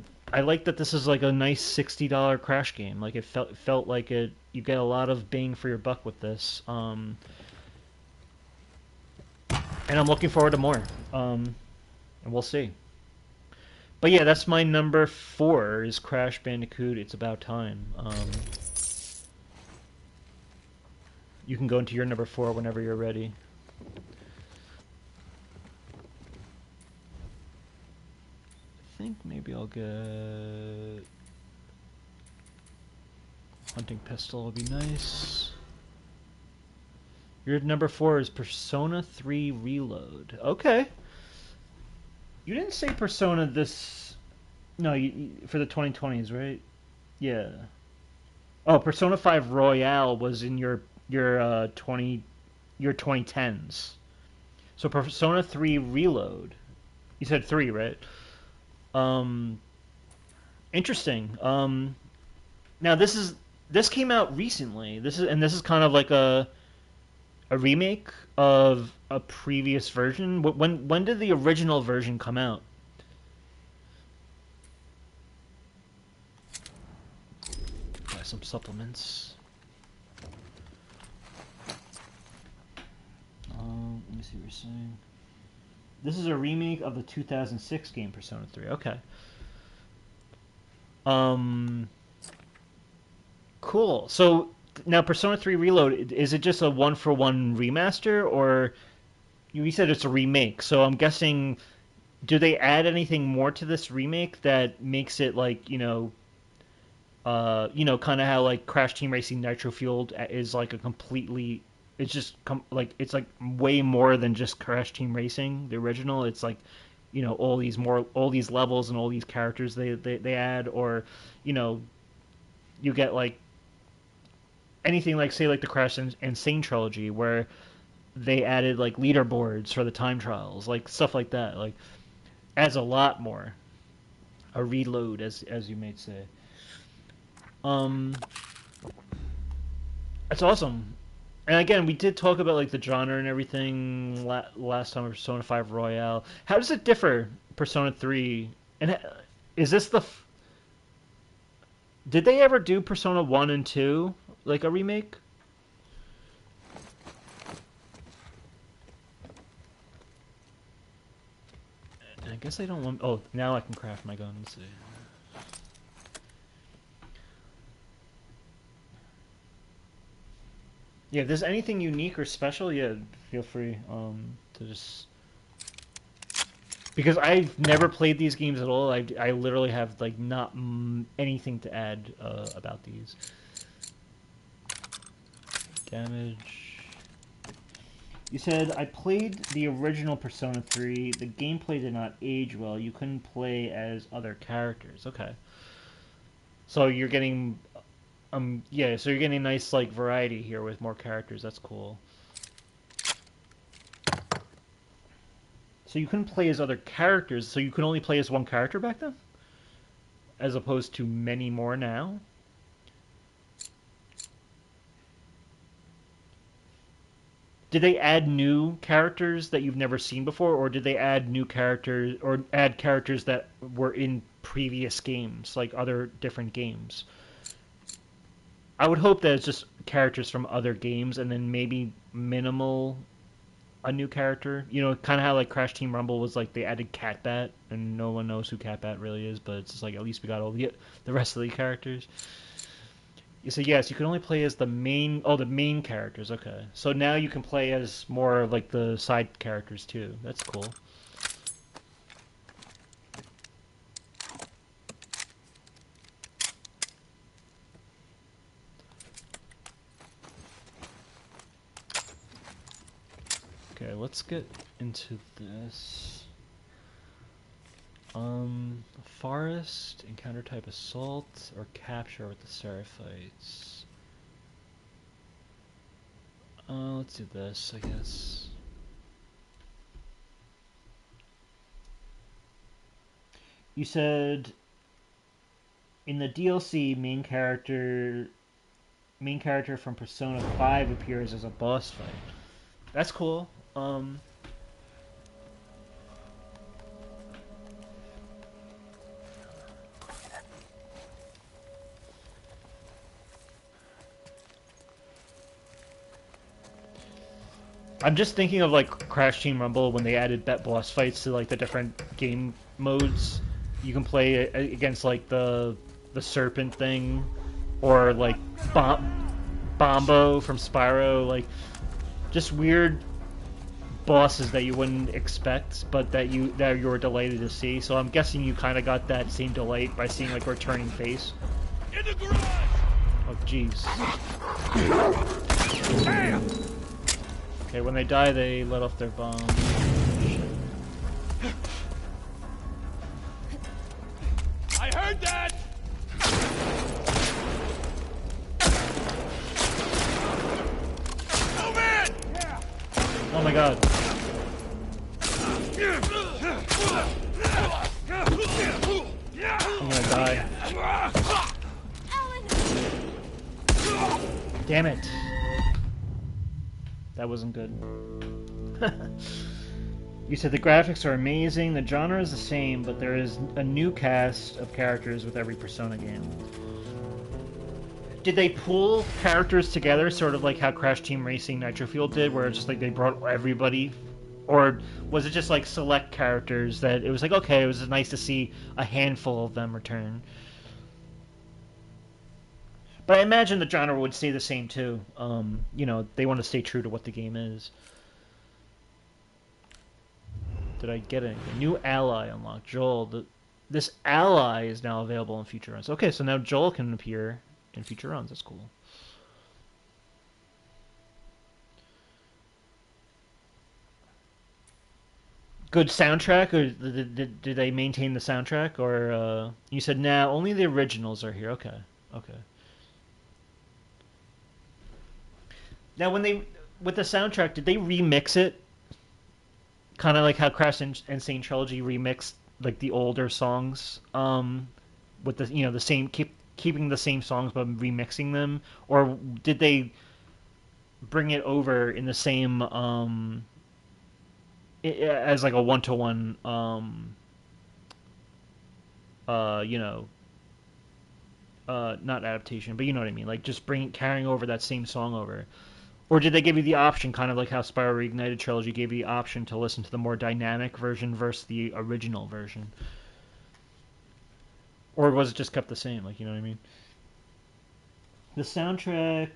this is like a nice $60 Crash game. Like it felt like you get a lot of bang for your buck with this. And I'm looking forward to more. And we'll see. But yeah, that's my number 4 is Crash Bandicoot. It's About Time. You can go into your number 4 whenever you're ready. I think maybe I'll get Hunting Pistol would be nice. Your number 4 is Persona 3 Reload. Okay. You didn't say Persona this... No, for the 2020s, right? Yeah. Oh, Persona 5 Royale was in your 2010s. So Persona 3 Reload. You said 3, right? Interesting. Now this came out recently. This is kind of like a remake of a previous version. When did the original version come out? Buy some supplements. Let me see what you're saying. This is a remake of the 2006 game Persona 3. Okay. Cool. So now Persona 3 Reload, is it just a one-for-one remaster, or you said it's a remake? So I'm guessing, do they add anything more to this remake that makes it like, kind of how like Crash Team Racing Nitro Fueled is like a completely, it's just it's like way more than just Crash Team Racing, the original. It's like, all these levels and all these characters they add, or, you get like anything like, say, like the Crash and Insane trilogy, where they added like leaderboards for the time trials, like stuff like that. Like adds a lot more, a reload, as you may say. That's awesome. And again, we did talk about like the genre and everything last time with Persona 5 Royale. How does it differ, Persona 3? And is this did they ever do Persona 1 and 2, like a remake? I guess I don't want... Oh, now I can craft my gun. Let's see. Yeah, if there's anything unique or special, yeah, feel free to just because I've never played these games at all. I literally have like not anything to add about these. Damage. You said I played the original Persona 3. The gameplay did not age well. You couldn't play as other characters. Okay. So you're getting yeah, so you're getting a nice like variety here with more characters. That's cool. So you couldn't play as other characters, so you could only play as one character back then? As opposed to many more now? Did they add new characters that you've never seen before, or did they add new characters, or add characters that were in previous games, like other different games? I would hope that it's just characters from other games, and then maybe minimal a new character. You know, kind of how like Crash Team Rumble was like they added Catbat, and no one knows who Catbat really is, but it's just like at least we got all the rest of the characters. So yes, you can only play as the main. Oh, the main characters. Okay, so now you can play as more like the side characters too. That's cool. Okay, let's get into this. Forest, encounter type assault, or capture with the Seraphites. Let's do this, I guess. You said in the DLC, main character from Persona 5 appears as a boss fight. That's cool. I'm just thinking of like Crash Team Rumble when they added bet boss fights to like the different game modes. You can play against like the serpent thing, or like Bombo from Spyro, like just weird bosses that you wouldn't expect, but that you were delighted to see. So I'm guessing you kind of got that same delight by seeing like a returning face. In the garage! Oh jeez. Bam! Okay, when they die, they let off their bomb. I heard that! Move in! Yeah. Oh my god. I'm gonna die. Damn it. That wasn't good. You said the graphics are amazing, the genre is the same, but there is a new cast of characters with every Persona game. Did they pull characters together, sort of like how Crash Team Racing Nitro Fuel did, where it's just like they brought everybody? Or was it just like select characters that it was like, okay, it was nice to see a handful of them return? But I imagine the genre would stay the same too. You know, they want to stay true to what the game is. Did I get anything? New ally unlocked. Joel. This ally is now available in future runs. Okay, so now Joel can appear in future runs. That's cool. Good soundtrack, or did they maintain the soundtrack? Or you said nah, only the originals are here. Okay, okay. Now, when they with the soundtrack, did they remix it? Kind of like how Crash and Insane Trilogy remixed like the older songs, with the the same keeping the same songs but remixing them, or did they bring it over in the same as like a one to one you know not adaptation, but you know what I mean, like just carrying over that same song over. Or did they give you the option, kind of like how Spyro Reignited Trilogy gave you the option to listen to the more dynamic version versus the original version? Or was it just kept the same? Like, you know what I mean? The soundtrack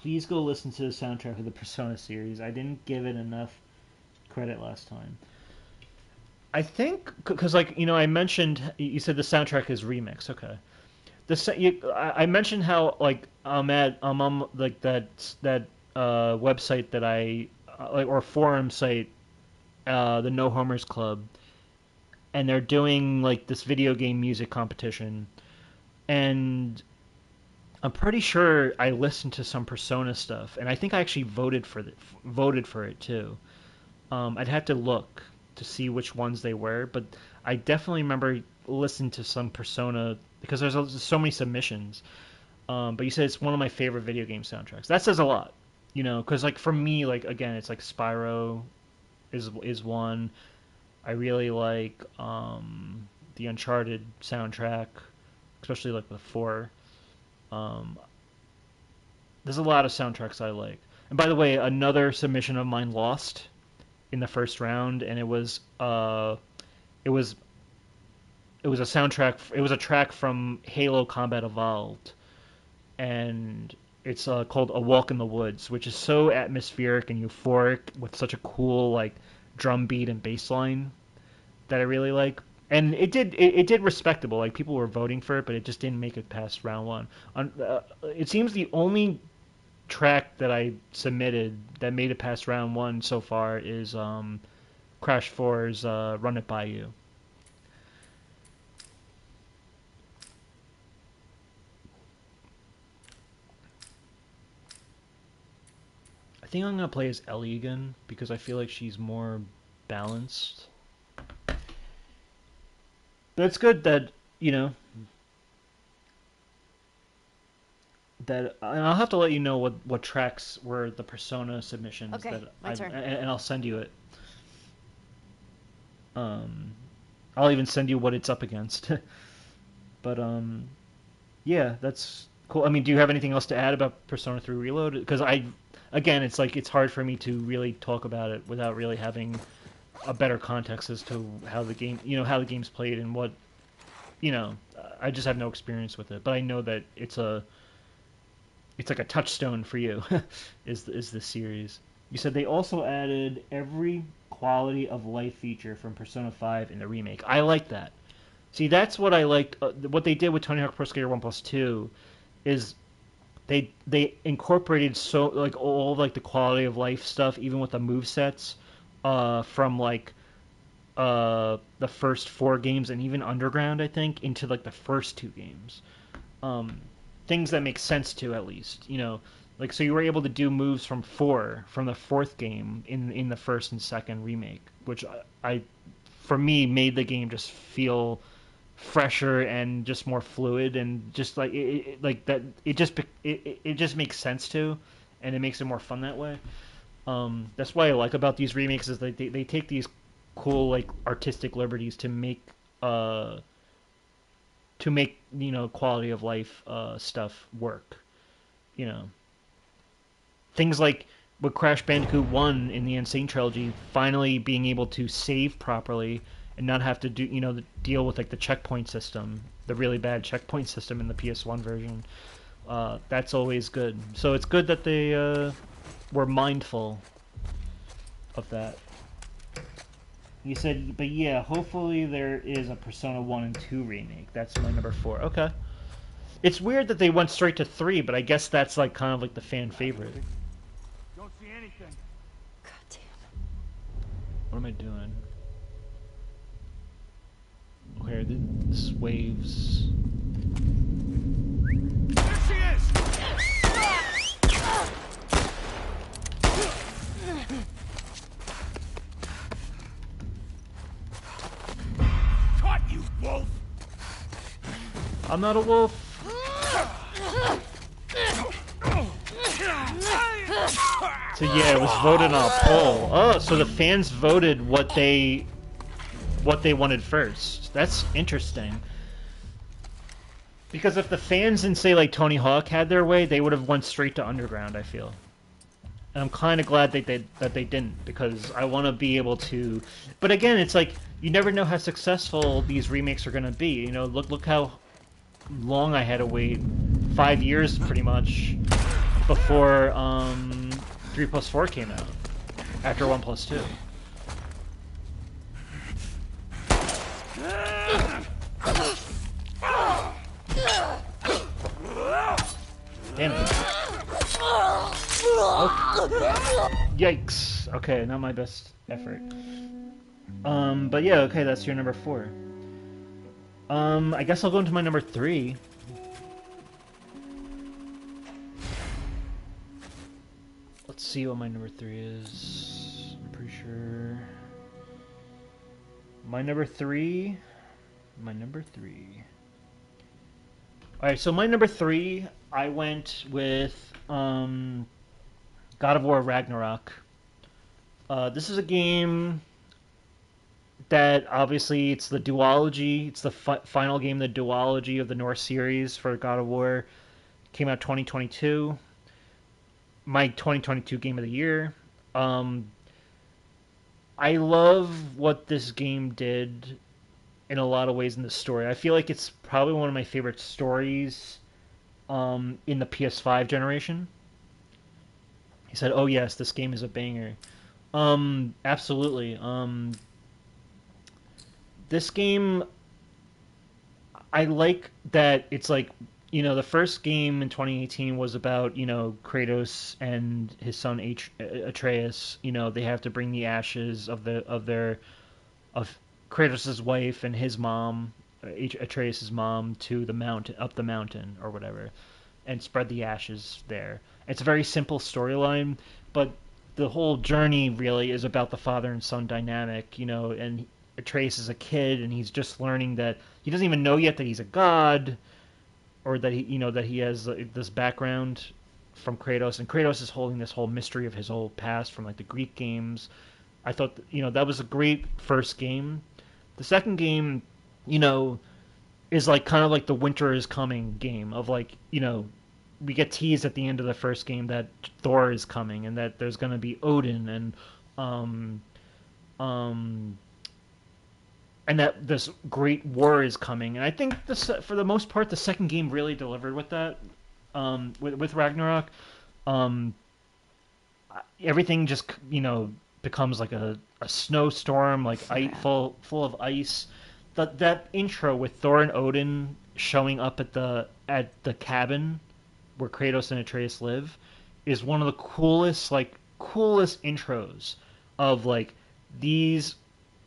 please go listen to the soundtrack of the Persona series. I didn't give it enough credit last time. I think because like I mentioned you said the soundtrack is remix. Okay. I mentioned how like I'm on like that website that I like or forum site, the No Homers Club, and they're doing like this video game music competition, and I'm pretty sure I listened to some Persona stuff, and I think I actually voted for it too. I'd have to look to see which ones they were, but I definitely remember listening to some Persona because there's so many submissions. But you said it's one of my favorite video game soundtracks. That says a lot, because like for me, like again, it's like Spyro is one. I really like the Uncharted soundtrack, especially like the four. Um, there's a lot of soundtracks I like. And by the way, another submission of mine lost in the first round, and it was it was a soundtrack. It was a track from Halo Combat Evolved, and it's called "A Walk in the Woods," which is so atmospheric and euphoric with such a cool like drum beat and bass line that I really like. And it did respectable. Like people were voting for it, but it just didn't make it past round one. It seems the only track that I submitted that made it past round one so far is Crash 4's "Run It By You." I think I'm gonna play as Ellie again because I feel like she's more balanced. But it's good that that and I'll have to let you know what tracks were the Persona submissions Okay, that my turn. and I'll send you it. I'll even send you what it's up against. But yeah, that's cool. I mean, do you have anything else to add about Persona 3 Reload? Because again, it's like it's hard for me to really talk about it without really having a better context as to how the game, how the game's played and what, I just have no experience with it. But I know that it's like a touchstone for you, is this series. You said they also added every quality of life feature from Persona 5 in the remake. I like that. See, that's what I liked. What they did with Tony Hawk Pro Skater 1 Plus 2 is they incorporated so like all like the quality of life stuff, even with the move sets, from like the first four games and even Underground, I think, into like the first two games. Things that make sense to at least, like so you were able to do moves from the fourth game in the first and second remake, which I for me made the game just feel fresher and just more fluid and just like like that it just makes sense to, and it makes it more fun that way. That's what I like about these remakes is they take these cool like artistic liberties to make quality of life stuff work. You know things like with Crash Bandicoot 1 in the Insane Trilogy, finally being able to save properly and not have to do deal with like the checkpoint system, the really bad checkpoint system in the PS1 version. That's always good. So it's good that they were mindful of that. You said, but yeah, hopefully there is a Persona 1 and 2 remake. That's my number 4. Okay. It's weird that they went straight to 3, but I guess that's like kind of like the fan favorite. Don't see anything. God damn. What am I doing? Okay, this waves. There she is! Caught you, wolf! I'm not a wolf. So yeah, it was voted on a poll. Oh, so the fans voted what they wanted first. That's interesting. Because if the fans in say like Tony Hawk had their way, they would have went straight to Underground, I feel. And I'm kind of glad that they didn't, because I want to be able to. But again, it's like you never know how successful these remakes are going to be. Look how long I had to wait. 5 years, pretty much, before 3+4 came out. After 1+2. Damn it. Oh. Yikes. Okay, not my best effort. But yeah, okay, that's your number 4. I guess I'll go into my number 3. Let's see what my number 3 is. I'm pretty sure. My number 3. Alright, so my number 3, I went with God of War Ragnarok. This is a game that obviously it's the duology. It's the final game, the duology of the Norse series for God of War. Came out 2022. My 2022 game of the year. I love what this game did in a lot of ways in the story. I feel like it's probably one of my favorite stories in the PS5 generation. He said, "Oh yes, this game is a banger." Absolutely. This game, I like that it's like, the first game in 2018 was about, Kratos and his son Atreus. They have to bring the ashes of Kratos' wife and his mom, Atreus' mom, to the mountain, up the mountain or whatever, and spread the ashes there. It's a very simple storyline, but the whole journey really is about the father and son dynamic, and Atreus is a kid and he's just learning that he doesn't even know yet that he's a god, or that he has this background from Kratos, and Kratos is holding this whole mystery of his whole past from like the Greek games. I thought that was a great first game. The second game, is like kind of like the winter is coming game of like, we get teased at the end of the first game that Thor is coming and that there's going to be Odin um um and that this great war is coming. And I think this, for the most part, the second game really delivered with that. With Ragnarok, um, everything just becomes like a snowstorm, like full of ice. That intro with Thor and Odin showing up at the cabin where Kratos and Atreus live is one of the coolest intros of like these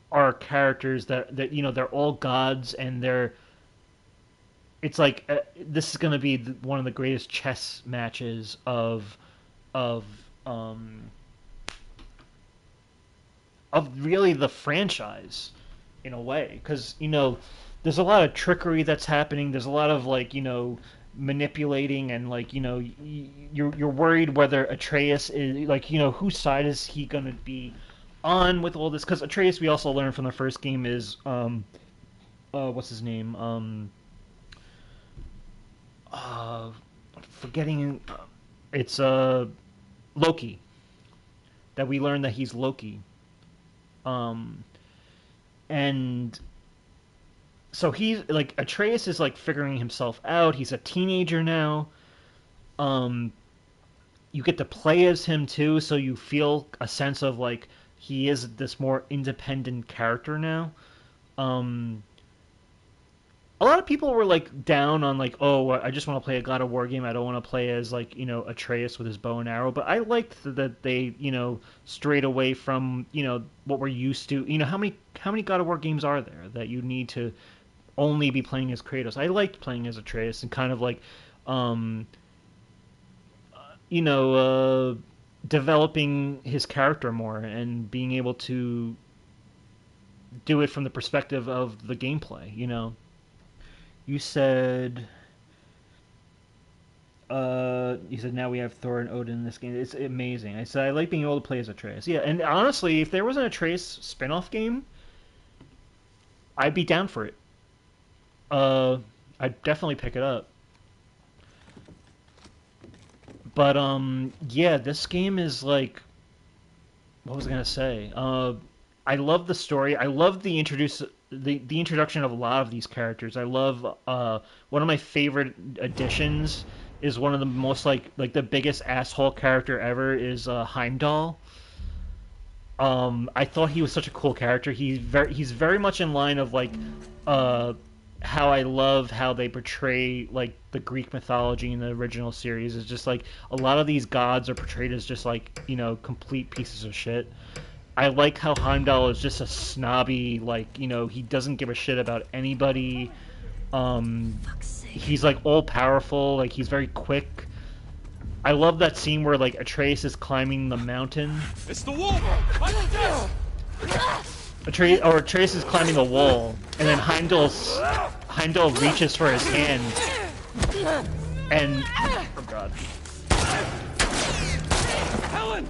are characters that they're all gods, and it's like this is going to be one of the greatest chess matches of um of really the franchise in a way, because there's a lot of trickery that's happening. There's a lot of like manipulating, and like you're worried whether Atreus is like whose side is he going to be on with all this, because Atreus, we also learned from the first game, is what's his name, forgetting, it's Loki, that we learned that he's Loki, and so he's like, Atreus is like figuring himself out. He's a teenager now. You get to play as him too, so you feel a sense of like he is this more independent character now. A lot of people were like down on like, oh, I just want to play a God of War game. I don't want to play as like Atreus with his bow and arrow. But I liked that they strayed away from what we're used to. How many God of War games are there that you need to only be playing as Kratos? I liked playing as Atreus and kind of like you know, developing his character more and being able to do it from the perspective of the gameplay. You said, now we have Thor and Odin in this game. It's amazing. I said I like being able to play as Atreus. Yeah, and honestly, if there was an Atreus spin-off game, I'd be down for it. I'd definitely pick it up. But yeah, this game is like, what was I gonna say? I love the story. I love the introduction of a lot of these characters. I love one of my favorite additions is one of the most like the biggest asshole character ever is Heimdall. I thought he was such a cool character. He's very much in line of like uh how I love how they portray like the Greek mythology in the original series. Is just like a lot of these gods are portrayed as just like, you know, complete pieces of shit. I like how Heimdall is just a snobby, like, you know, he doesn't give a shit about anybody. Fuck's sake. He's like all powerful, like he's very quick. I love that scene where like Atreus is climbing the mountain. It's the wall! Cut this! Atreus is climbing a wall, and then Heimdall reaches for his hand, and oh god. Helen!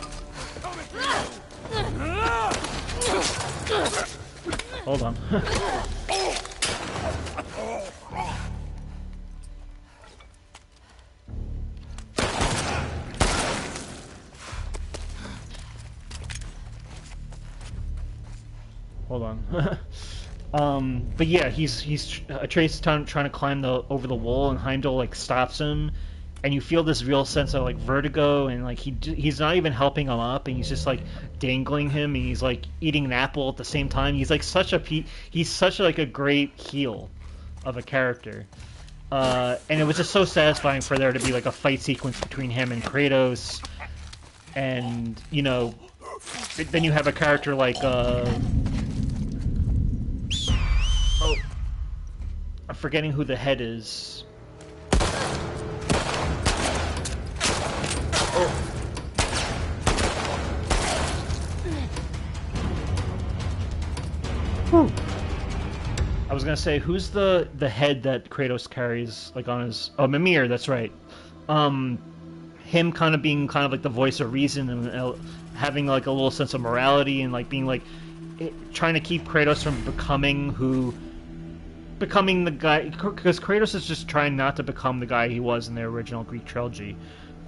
Hold on. Hold on. But yeah, he's Atreus is trying to climb over the wall, and Heimdall like stops him, and you feel this real sense of like vertigo, and like he's not even helping him up, and he's just like dangling him, and he's like eating an apple at the same time. He's like he's such like a great heel of a character, and it was just so satisfying for there to be like a fight sequence between him and Kratos, and you know, then you have a character like oh, I'm forgetting who the head is. Oh. Whew. I was gonna say, who's the head that Kratos carries, like on his... Oh, Mimir, that's right. Him kind of being kind of like the voice of reason and having like a little sense of morality and like being like trying to keep Kratos from becoming the guy, because Kratos is just trying not to become the guy he was in the original Greek trilogy.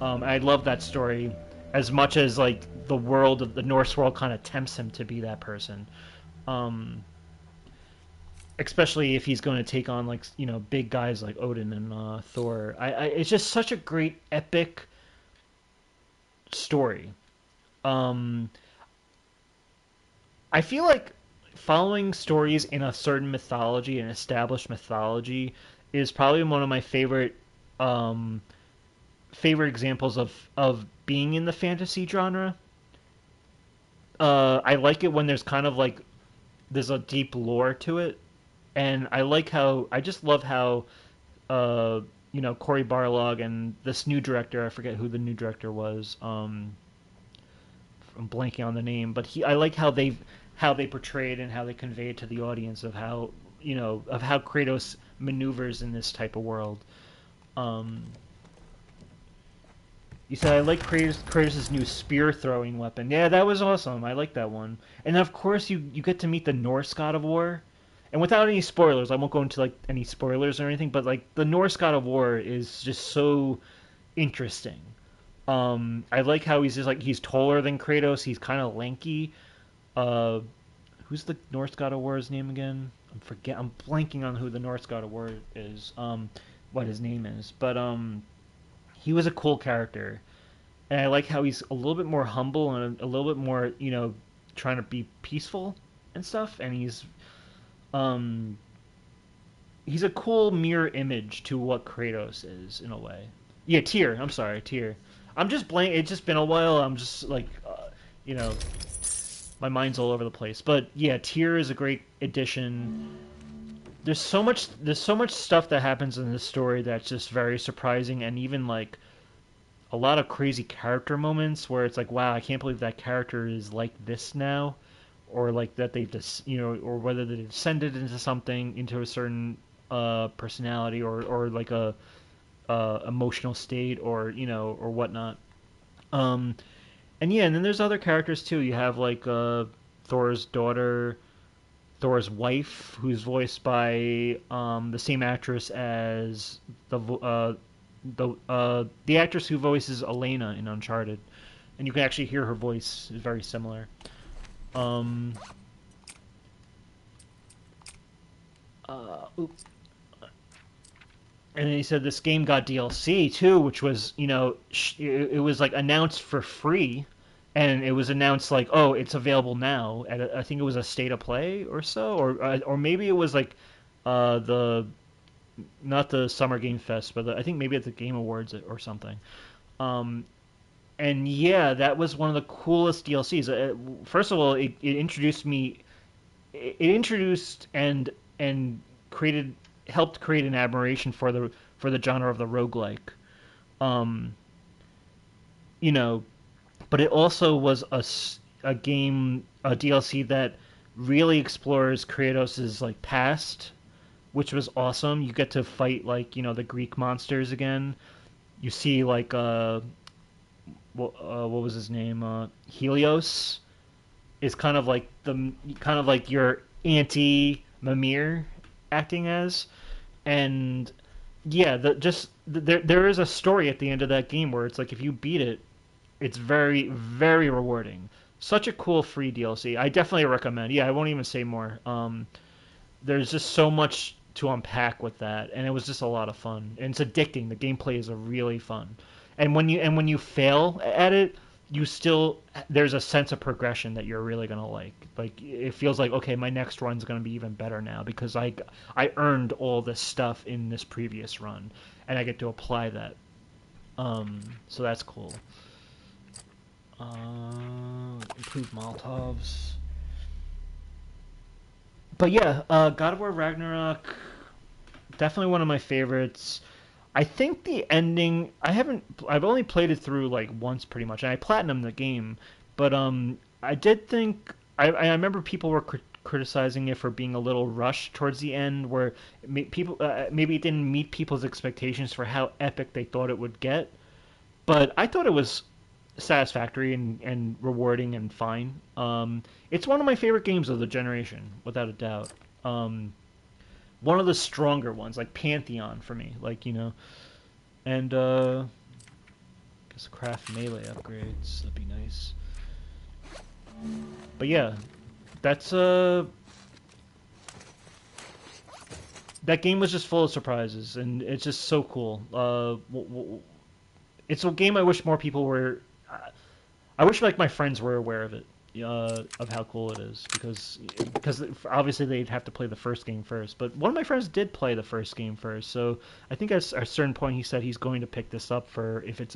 I love that story as much as like the world of the Norse world kind of tempts him to be that person. Especially if he's going to take on like, you know, big guys like Odin and Thor. It's just such a great epic story. I feel like following stories in a certain mythology, an established mythology, is probably one of my um, favorite examples of being in the fantasy genre. I like it when there's kind of like there's a deep lore to it, and I just love how you know, Cory Barlog and this new director, I forget who the new director was. I'm blanking on the name, but I like how they portrayed and how they conveyed to the audience of how, you know, of how Kratos maneuvers in this type of world. Um, you said I like Kratos' new spear throwing weapon. Yeah, that was awesome. I like that one. And of course, you get to meet the Norse god of war. And without any spoilers, I won't go into like any spoilers or anything, but like the Norse god of war is just so interesting. I like how he's just like he's taller than Kratos. He's kind of lanky. Uh, who's the Norse god of war's name again? I'm blanking on who the Norse god of war is. What his name is, but he was a cool character, and I like how he's a little bit more humble and a little bit more, you know, trying to be peaceful and stuff. And um, he's a cool mirror image to what Kratos is in a way. Yeah, Tyr. I'm sorry, Tyr. I'm just blank. It's just been a while. I'm just like, you know, my mind's all over the place. But yeah, Tyr is a great addition. There's so much stuff that happens in this story that's just very surprising, and even like a lot of crazy character moments where it's like, wow, I can't believe that character is like this now, or like that they've just, you know, or whether they descended into something, into a certain personality, or like a emotional state, or you know, or whatnot. Um, and yeah, and then there's other characters too. You have like Thor's daughter, Thor's wife, who's voiced by the same actress as the actress who voices Elena in Uncharted, and you can actually hear her voice is very similar. Um, oop. And he said this game got DLC too, which was, it was like announced for free, and it was announced like, oh, it's available now. At I think it was a state of play or so, or maybe it was like, the not the Summer Game Fest, but I think maybe at the Game Awards or something. Um, and yeah, that was one of the coolest DLCs. First of all, it introduced me. It introduced and created helped create an admiration for the genre of the roguelike. Um, you know, but it also was a game, a DLC that really explores Kratos' like past, which was awesome. You get to fight like, the Greek monsters again. You see like what was his name? Helios is kind of like your anti Mimir acting as, and yeah, there is a story at the end of that game where it's like if you beat it, it's very very rewarding. Such a cool free DLC. I definitely recommend. Yeah, I won't even say more. There's just so much to unpack with that, and it was just a lot of fun. And it's addicting. The gameplay is a really fun, and when you fail at it, you still there's a sense of progression that you're really gonna like. Like it feels like okay, my next run's gonna be even better now because I earned all this stuff in this previous run, and I get to apply that. So that's cool. Improve Molotovs. But yeah, God of War Ragnarok, definitely one of my favorites. I think the ending, I've only played it through like once pretty much, and I platinumed the game, but I did think, I remember people were criticizing it for being a little rushed towards the end, where people maybe it didn't meet people's expectations for how epic they thought it would get. But I thought it was satisfactory and rewarding and fine. It's one of my favorite games of the generation, without a doubt. One of the stronger ones, like Pantheon for me, like and I guess craft melee upgrades. That'd be nice. But yeah, that's that game was just full of surprises, and it's just so cool. It's a game I wish more people were. I wish like my friends were aware of it, of how cool it is, because obviously they'd have to play the first game first. But one of my friends did play the first game first, so I think at a certain point he said he's going to pick this up for if it's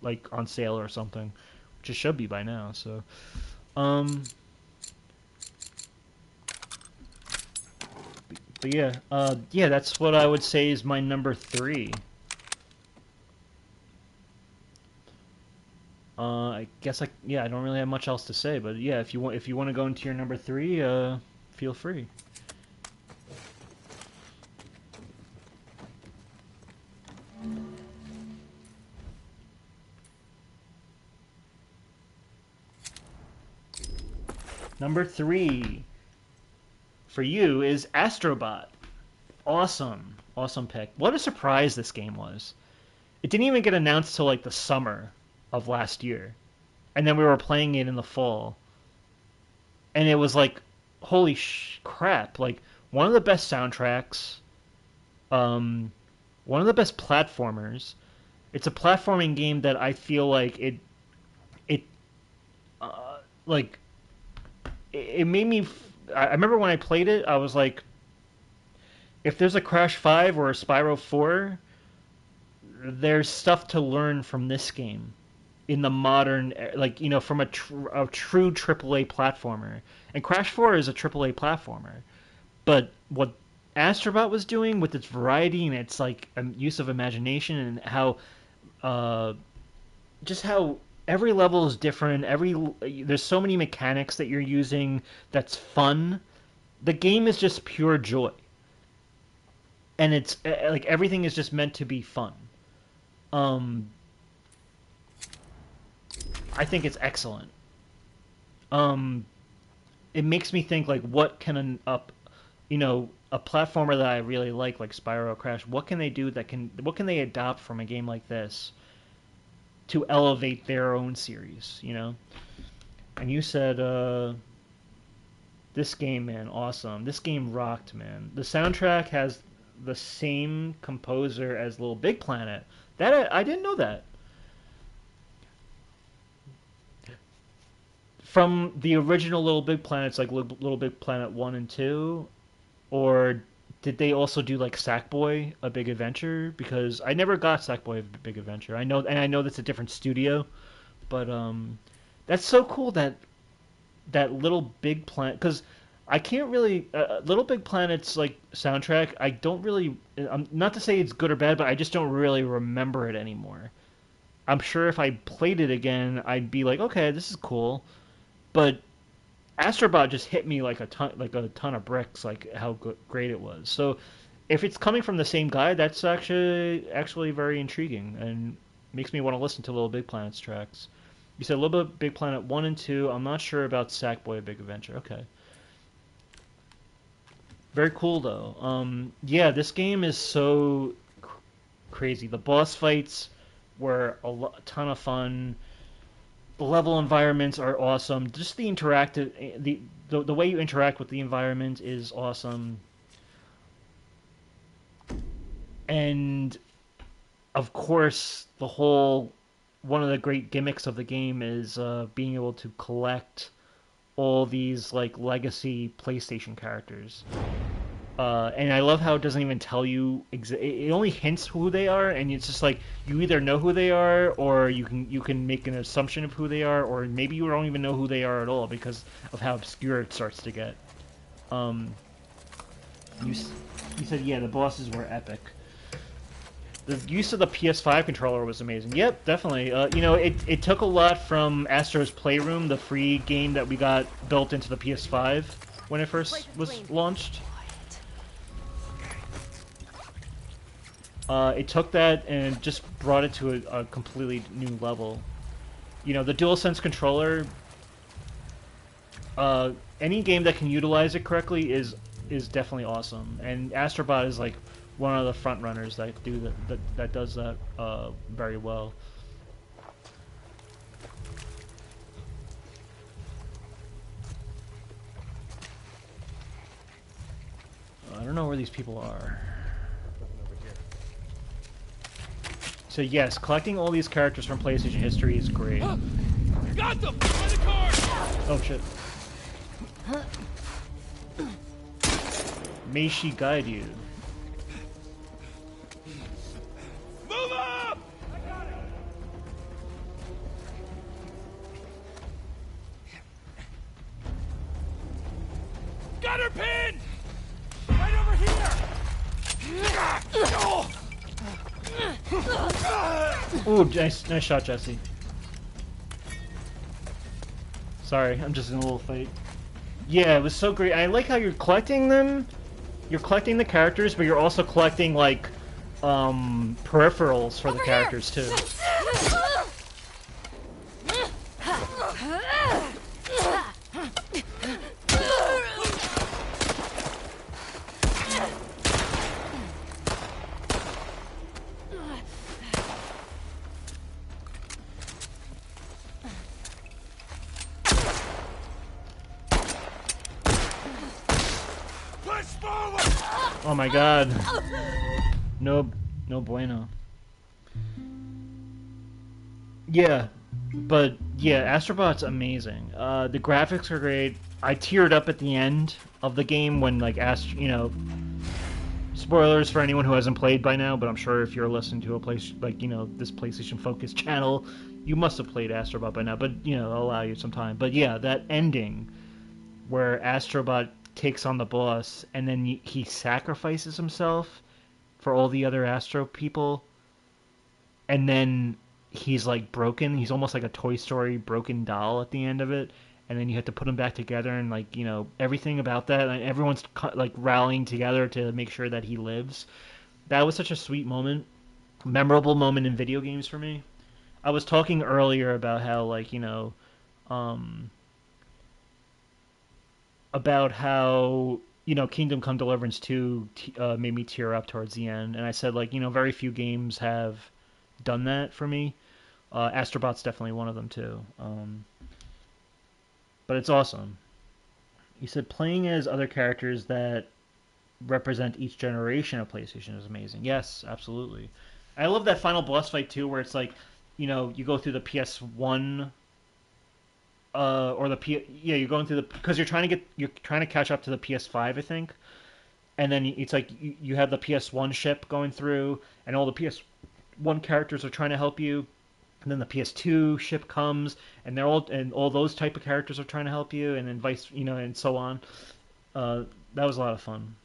like on sale or something, which it should be by now. So, um, but yeah, yeah, that's what I would say is my number three. I guess yeah, I don't really have much else to say, but yeah, if you want to go into your number three, feel free. Number three for you is Astrobot. Awesome, awesome pick. What a surprise this game was. It didn't even get announced till like the summer of last year, and then we were playing it in the fall, and it was like, holy crap! Like one of the best soundtracks, um, one of the best platformers. It's a platforming game that I feel like it like it made me. I remember when I played it, I was like, if there's a Crash 5 or a Spyro 4, there's stuff to learn from this game in the modern, like from a true AAA platformer. And Crash 4 is a AAA platformer, but what Astrobot was doing with its variety and its like use of imagination and how uh, just how every level is different. There's so many mechanics that you're using that's fun. The game is just pure joy, and it's like everything is just meant to be fun. Um, I think it's excellent. Um, it makes me think like, what can a platformer that I really like Spyro Crash, what can they do what can they adopt from a game like this to elevate their own series? And you said, this game, man, awesome. This game rocked, man. The soundtrack has the same composer as Little Big Planet. That I didn't know that. From the original Little Big Planets, like Little Big Planet 1 and 2, or did they also do like Sackboy: A Big Adventure? Because I never got Sackboy: A Big Adventure. I know that's a different studio, but that's so cool that Little Big Planet, because I can't really Little Big Planet's like soundtrack. I don't really. Not to say it's good or bad, but I just don't really remember it anymore. I'm sure if I played it again, I'd be like, okay, this is cool. But Astrobot just hit me like a ton of bricks, like how great it was. So if it's coming from the same guy, that's actually very intriguing and makes me want to listen to Little Big Planet's tracks. You said Little Big Planet 1 and 2. I'm not sure about Sackboy: A Big Adventure. Okay. Very cool though. Yeah, this game is so crazy. The boss fights were a ton of fun. The level environments are awesome. Just the interactive, the way you interact with the environment is awesome. And of course, the whole one of the great gimmicks of the game is being able to collect all these like legacy PlayStation characters. And I love how it doesn't even tell you. It only hints who they are, and it's just like you either know who they are, or you can make an assumption of who they are, or maybe you don't even know who they are at all because of how obscure it starts to get. Um, you said yeah, the bosses were epic. The use of the PS5 controller was amazing. Yep, definitely. It took a lot from Astro's Playroom, the free game that we got built into the PS5 when it first was launched. It took that and just brought it to a completely new level. The DualSense controller, any game that can utilize it correctly is definitely awesome. And Astrobot is like one of the front runners that does that very well. I don't know where these people are. So yes, collecting all these characters from PlayStation history is great. Got them! By the car! Oh shit. May she guide you. Move up! I got it! Got her pinned! Right over here! Ooh, nice shot, Jesse. Sorry, I'm just in a little fight. Yeah, it was so great. I like how you're collecting them. You're collecting the characters, but you're also collecting, like, peripherals for the characters, too. Oh my god. No bueno. Yeah, but yeah, Astrobot's amazing. The graphics are great. I teared up at the end of the game when, like, spoilers for anyone who hasn't played by now, but I'm sure if you're listening to this PlayStation focused channel, you must have played Astrobot by now, but, I'll allow you some time. But yeah, that ending where Astrobot takes on the boss, and then he sacrifices himself for all the other Astro people, and then he's like broken. He's almost like a Toy Story broken doll at the end of it, and then you have to put him back together, and everything about that, and everyone's like rallying together to make sure that he lives. That was such a sweet moment, memorable moment in video games for me. I was talking earlier about how about how Kingdom Come Deliverance 2 made me tear up towards the end, and I said very few games have done that for me. Astrobot's definitely one of them too. But it's awesome. You said playing as other characters that represent each generation of PlayStation is amazing. Yes, absolutely. I love that final boss fight too, where it's like, you go through the PS1, or the yeah, you're going through the because you're trying to catch up to the PS5, I think, and then it's like you have the PS1 ship going through, and all the PS1 characters are trying to help you, and then the PS2 ship comes, and all those type of characters are trying to help you, and then and so on. That was a lot of fun.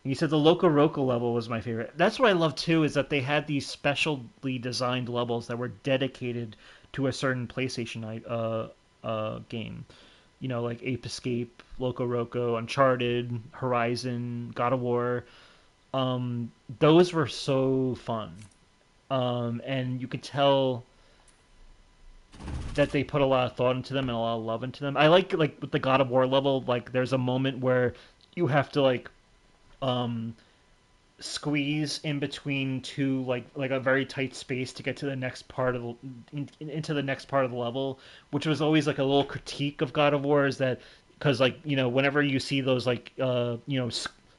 You said the Loco Roco level was my favorite. That's what I love too, is that they had these specially designed levels that were dedicated to a certain PlayStation game. Like Ape Escape, Loco Roco, Uncharted, Horizon, God of War. Those were so fun. And you could tell that they put a lot of thought into them and a lot of love into them. I like with the God of War level, like there's a moment where you have to um squeeze in between two like a very tight space to get to the next part of into the next part of the level, which was always like a little critique of God of War, is that because whenever you see those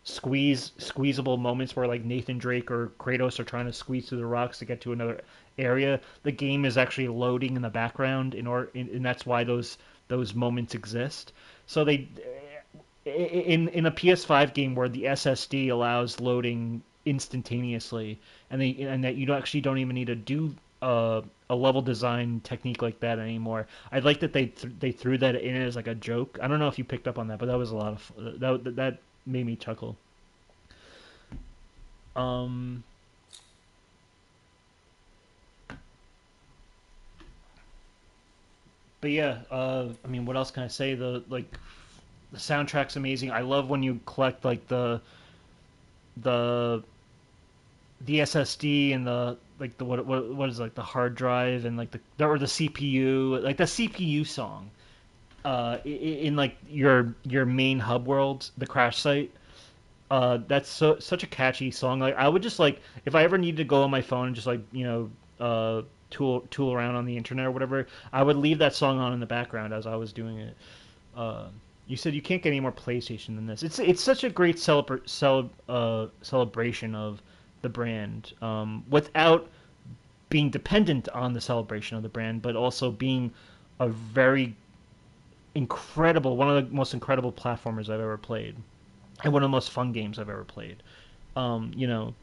squeezable moments where like Nathan Drake or Kratos are trying to squeeze through the rocks to get to another area, the game is actually loading in the background and that's why those moments exist. So they in a PS5 game where the SSD allows loading instantaneously, and that you don't even need to do a level design technique like that anymore. I like that they threw that in as like a joke. I don't know if you picked up on that, but that was a lot of that made me chuckle. Um, but yeah, I mean, what else can I say? The soundtrack's amazing. I love when you collect like the the SSD and the like the what is like the hard drive and like or the CPU, like the CPU song in like your main hub world, the crash site. That's such a catchy song. Like I would just like, if I ever needed to go on my phone and just like tool around on the internet or whatever, I would leave that song on in the background as I was doing it. Uh, you said you can't get any more PlayStation than this. It's such a great celebration of the brand, without being dependent on the celebration of the brand, but also being a very one of the most incredible platformers I've ever played, and one of the most fun games I've ever played. Um, you know,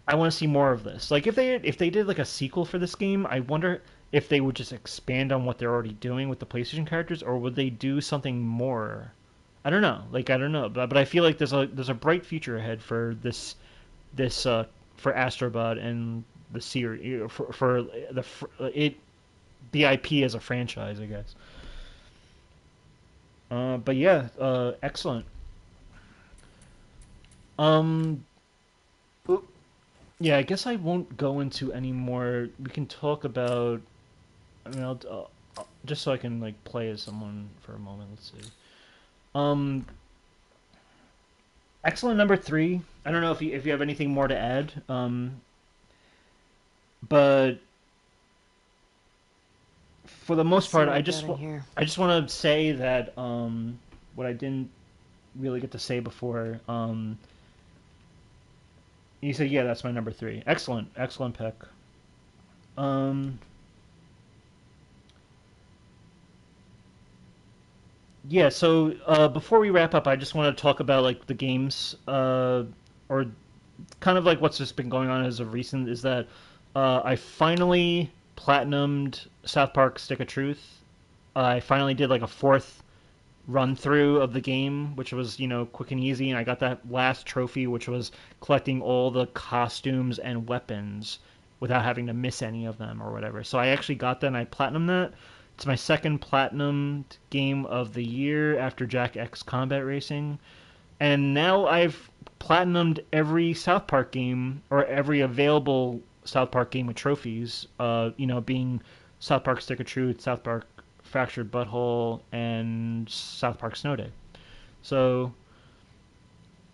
I want to see more of this. Like if they did like a sequel for this game, I wonder if they would just expand on what they're already doing with the PlayStation characters, or would they do something more? I don't know. Like I don't know, but I feel like there's a bright future ahead for this for Astrobot and the series for the IP as a franchise, I guess. But yeah, excellent. Um, yeah, I guess I won't go into any more. We can talk about. I mean, just so I can like play as someone for a moment. Let's see. Um, excellent number three. I don't know if you have anything more to add. But for the Let's most see part, what we got in here. I just want to say that what I didn't really get to say before. You said yeah, that's my number three. Excellent, excellent pick. Um, yeah. So before we wrap up, I just want to talk about like the games, or kind of like what's just been going on as of recent is that I finally platinumed South Park: Stick of Truth. I finally did like a fourth run through of the game, which was quick and easy, and I got that last trophy, which was collecting all the costumes and weapons without having to miss any of them or whatever. So I actually got that and I platinumed that. It's my second platinum game of the year after Jack X Combat Racing, and now I've platinumed every South Park game or every available South Park game with trophies. Being South Park: Stick of Truth, South Park Fractured Butthole, and South Park Snow Day. So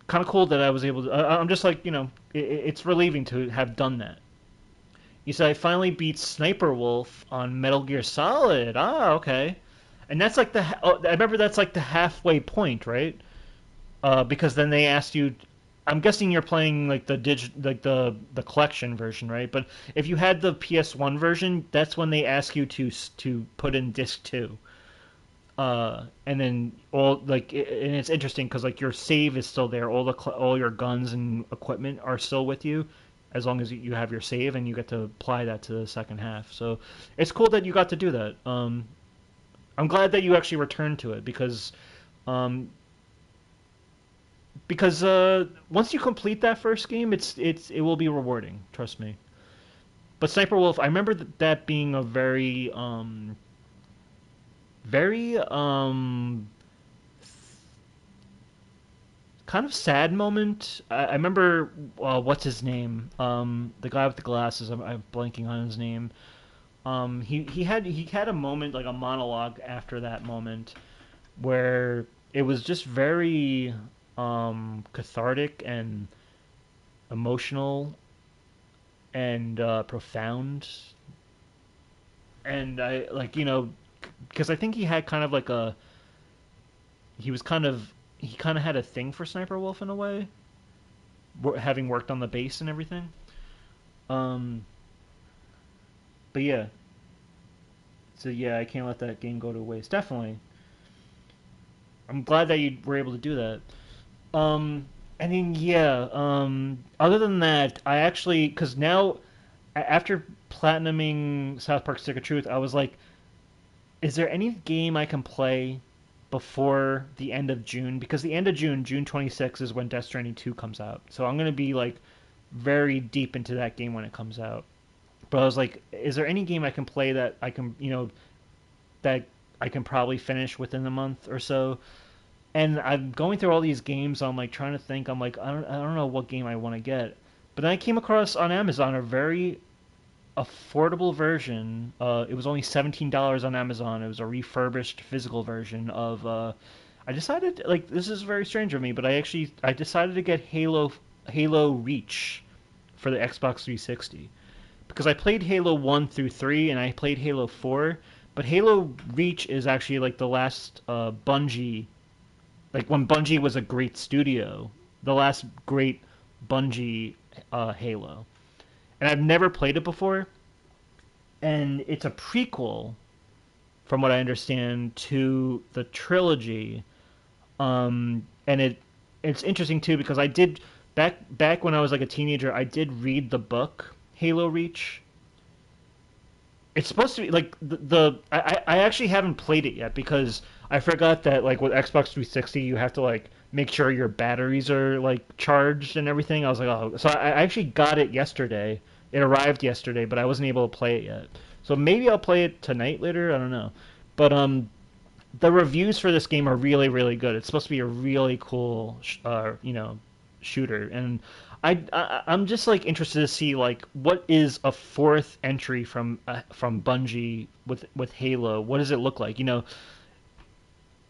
kind of cool that I was able to. I'm just like it's relieving to have done that. You said I finally beat Sniper Wolf on Metal Gear Solid. Ah, okay. And that's like I remember that's like the halfway point, right? because then they asked you. I'm guessing you're playing like the collection version, right? But if you had the PS1 version, that's when they ask you to put in disc two. And then and it's interesting because like your save is still there. All your guns and equipment are still with you, as long as you have your save, and you get to apply that to the second half. So it's cool that you got to do that. I'm glad that you actually returned to it um, because once you complete that first game, it will be rewarding. Trust me. But Sniper Wolf, I remember that being a very kind of sad moment. I remember what's his name? The guy with the glasses. I'm blanking on his name. He had a moment, like a monologue after that moment, where it was just very cathartic and emotional and profound. And I like because I think he had kind of like a he was kind of he kind of had a thing for Sniper Wolf in a way, having worked on the bass and everything. Um, but yeah, so yeah, I can't let that game go to waste. Definitely, I'm glad that you were able to do that. I mean, yeah. Other than that, I actually because now after platinuming South Park: Stick of Truth, I was like, is there any game I can play before the end of June? Because the end of June, June 26th, is when Death Stranding 2 comes out. So I'm gonna be like very deep into that game when it comes out. But I was like, is there any game I can play that I can, that I can probably finish within a month or so? And I'm going through all these games. I'm like trying to think. I'm like, I don't know what game I want to get. But then I came across on Amazon a very affordable version. It was only $17 on Amazon. It was a refurbished physical version of. I decided like this is very strange of me, but I decided to get Halo Reach for the Xbox 360 because I played Halo 1 through 3 and I played Halo 4, but Halo Reach is actually like the last Bungie, like when Bungie was a great studio, the last great Bungie Halo. And I've never played it before, and it's a prequel, from what I understand, to the trilogy. And it's interesting too because I did back when I was like a teenager, I did read the book Halo Reach. It's supposed to be like I actually haven't played it yet because I forgot that like with Xbox 360 you have to like make sure your batteries are like charged and everything. I was like, oh, so I actually got it yesterday. It arrived yesterday, but I wasn't able to play it yet. So maybe I'll play it tonight later. I don't know, but the reviews for this game are really really good. It's supposed to be a really cool shooter, and I'm just like interested to see like what is a fourth entry from Bungie with Halo. What does it look like?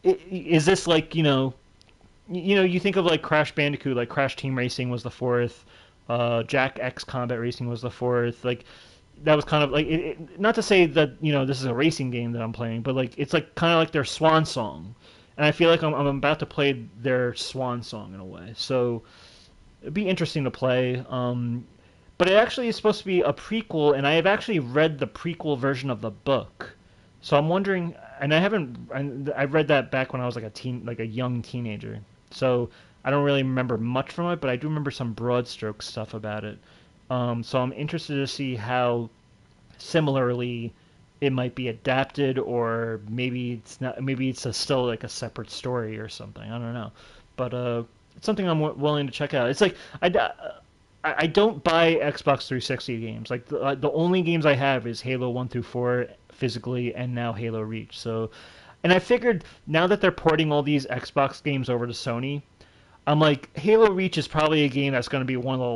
Is this like you think of like Crash Bandicoot, like Crash Team Racing was the fourth, Jack X Combat Racing was the fourth, like that was kind of like not to say that this is a racing game that I'm playing, but like it's like kind of like their swan song, and I feel like I'm about to play their swan song in a way. So it'd be interesting to play. But it actually is supposed to be a prequel, and I have actually read the prequel version of the book. So I'm wondering, and I read that back when I was like a young teenager. So I don't really remember much from it, but I do remember some broad stroke stuff about it. So I'm interested to see how similarly it might be adapted, or maybe it's not. Maybe it's still like a separate story or something. I don't know, but it's something I'm willing to check out. It's like I don't buy Xbox 360 games. Like the only games I have is Halo 1 through 4 physically, and now Halo Reach. So, and I figured now that they're porting all these Xbox games over to Sony, I'm like Halo Reach is probably a game that's going to be one of the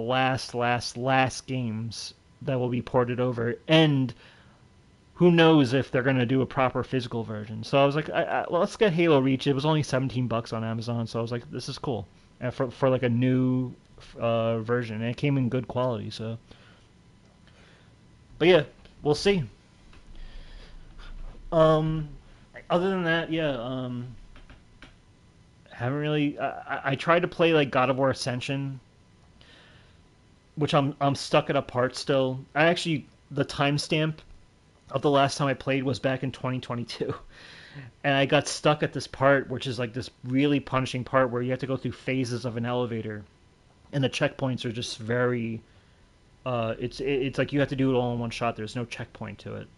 last games that will be ported over, and who knows if they're going to do a proper physical version. So I was like, let's get Halo Reach. It was only $17 on Amazon, so I was like, this is cool, and for like a new version, and it came in good quality. So, but yeah, we'll see. Um, Other than that, yeah. Haven't really. I tried to play like God of War Ascension, which I'm stuck at a part still. I actually the timestamp of the last time I played was back in 2022, and I got stuck at this part, which is like this really punishing part where you have to go through phases of an elevator, and the checkpoints are just very. It's like you have to do it all in one shot. There's no checkpoint to it.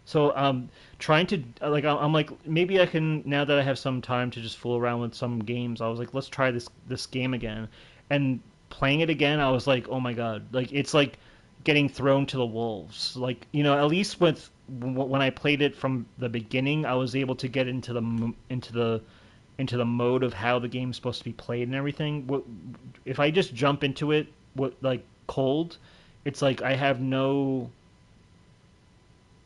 So trying to like I'm like maybe I can now that I have some time to just fool around with some games. I was like let's try this game again, and playing it again I was like oh my god like it's like getting thrown to the wolves. Like at least with when I played it from the beginning I was able to get into the mode of how the game's supposed to be played and everything. If I just jump into it like cold, it's like I have no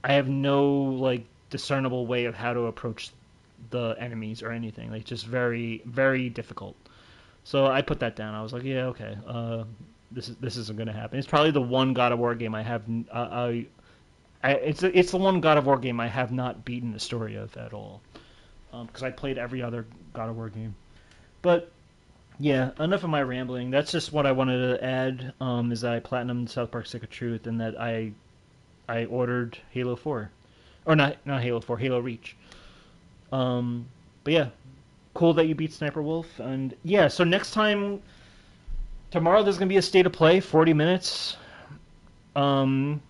like discernible way of how to approach the enemies or anything. Like just very very difficult. So I put that down. I was like, yeah, okay. This isn't gonna happen. It's probably the one God of War game I have. It's the one God of War game I have not beaten the story of at all. Because I played every other God of War game. But yeah, enough of my rambling. That's just what I wanted to add. Is that I platinumed South Park: Stick of Truth, and that I ordered Halo 4, or not Halo 4, Halo Reach. But yeah, cool that you beat Sniper Wolf, and yeah. So next time, tomorrow there's gonna be a state of play, 40 minutes. Um,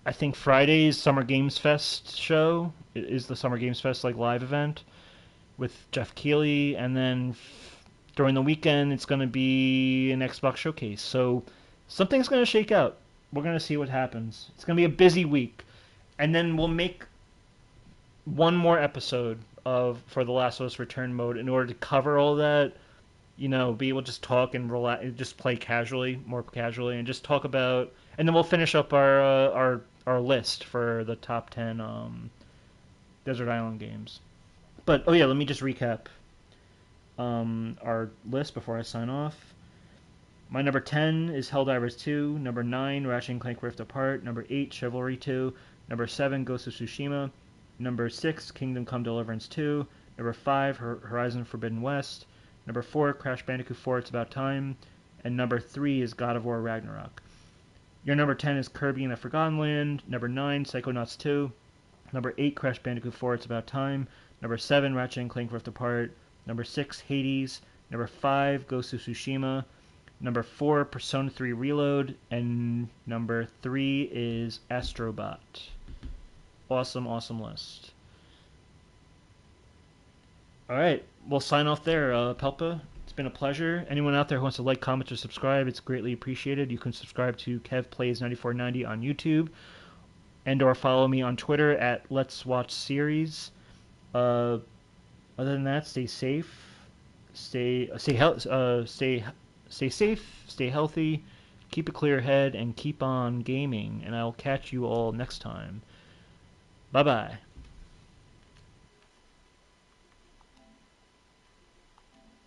I think Friday's Summer Games Fest show is the Summer Games Fest like live event with Jeff Keighley, and then during the weekend it's gonna be an Xbox showcase. So something's gonna shake out. We're gonna see what happens. It's gonna be a busy week, and then we'll make one more episode of for the Last of Us Return mode in order to cover all that. Be able to just talk and relax, just play casually, more casually, and just talk about. And then we'll finish up our list for the top 10 Desert Island games. But oh yeah, let me just recap our list before I sign off. My number 10 is Helldivers 2. Number 9, Ratchet and Clank Rift Apart. Number 8, Chivalry 2. Number 7, Ghost of Tsushima. Number 6, Kingdom Come Deliverance 2. Number 5, Horizon Forbidden West. Number 4, Crash Bandicoot 4 It's About Time. And number 3 is God of War Ragnarok. Your number 10 is Kirby and the Forgotten Land. Number 9, Psychonauts 2. Number 8, Crash Bandicoot 4 It's About Time. Number 7, Ratchet and Clank Rift Apart. Number 6, Hades. Number 5, Ghost of Tsushima. Number 4, Persona 3 Reload. And number 3 is Astrobot. Awesome, awesome list. Alright, we'll sign off there, Pelpa. It's been a pleasure. Anyone out there who wants to like, comment, or subscribe, it's greatly appreciated. You can subscribe to KevPlays9490 on YouTube, and or follow me on Twitter at Let's Watch Series. Other than that, stay safe, stay safe, stay healthy, keep a clear head, and keep on gaming. And I'll catch you all next time. Bye bye.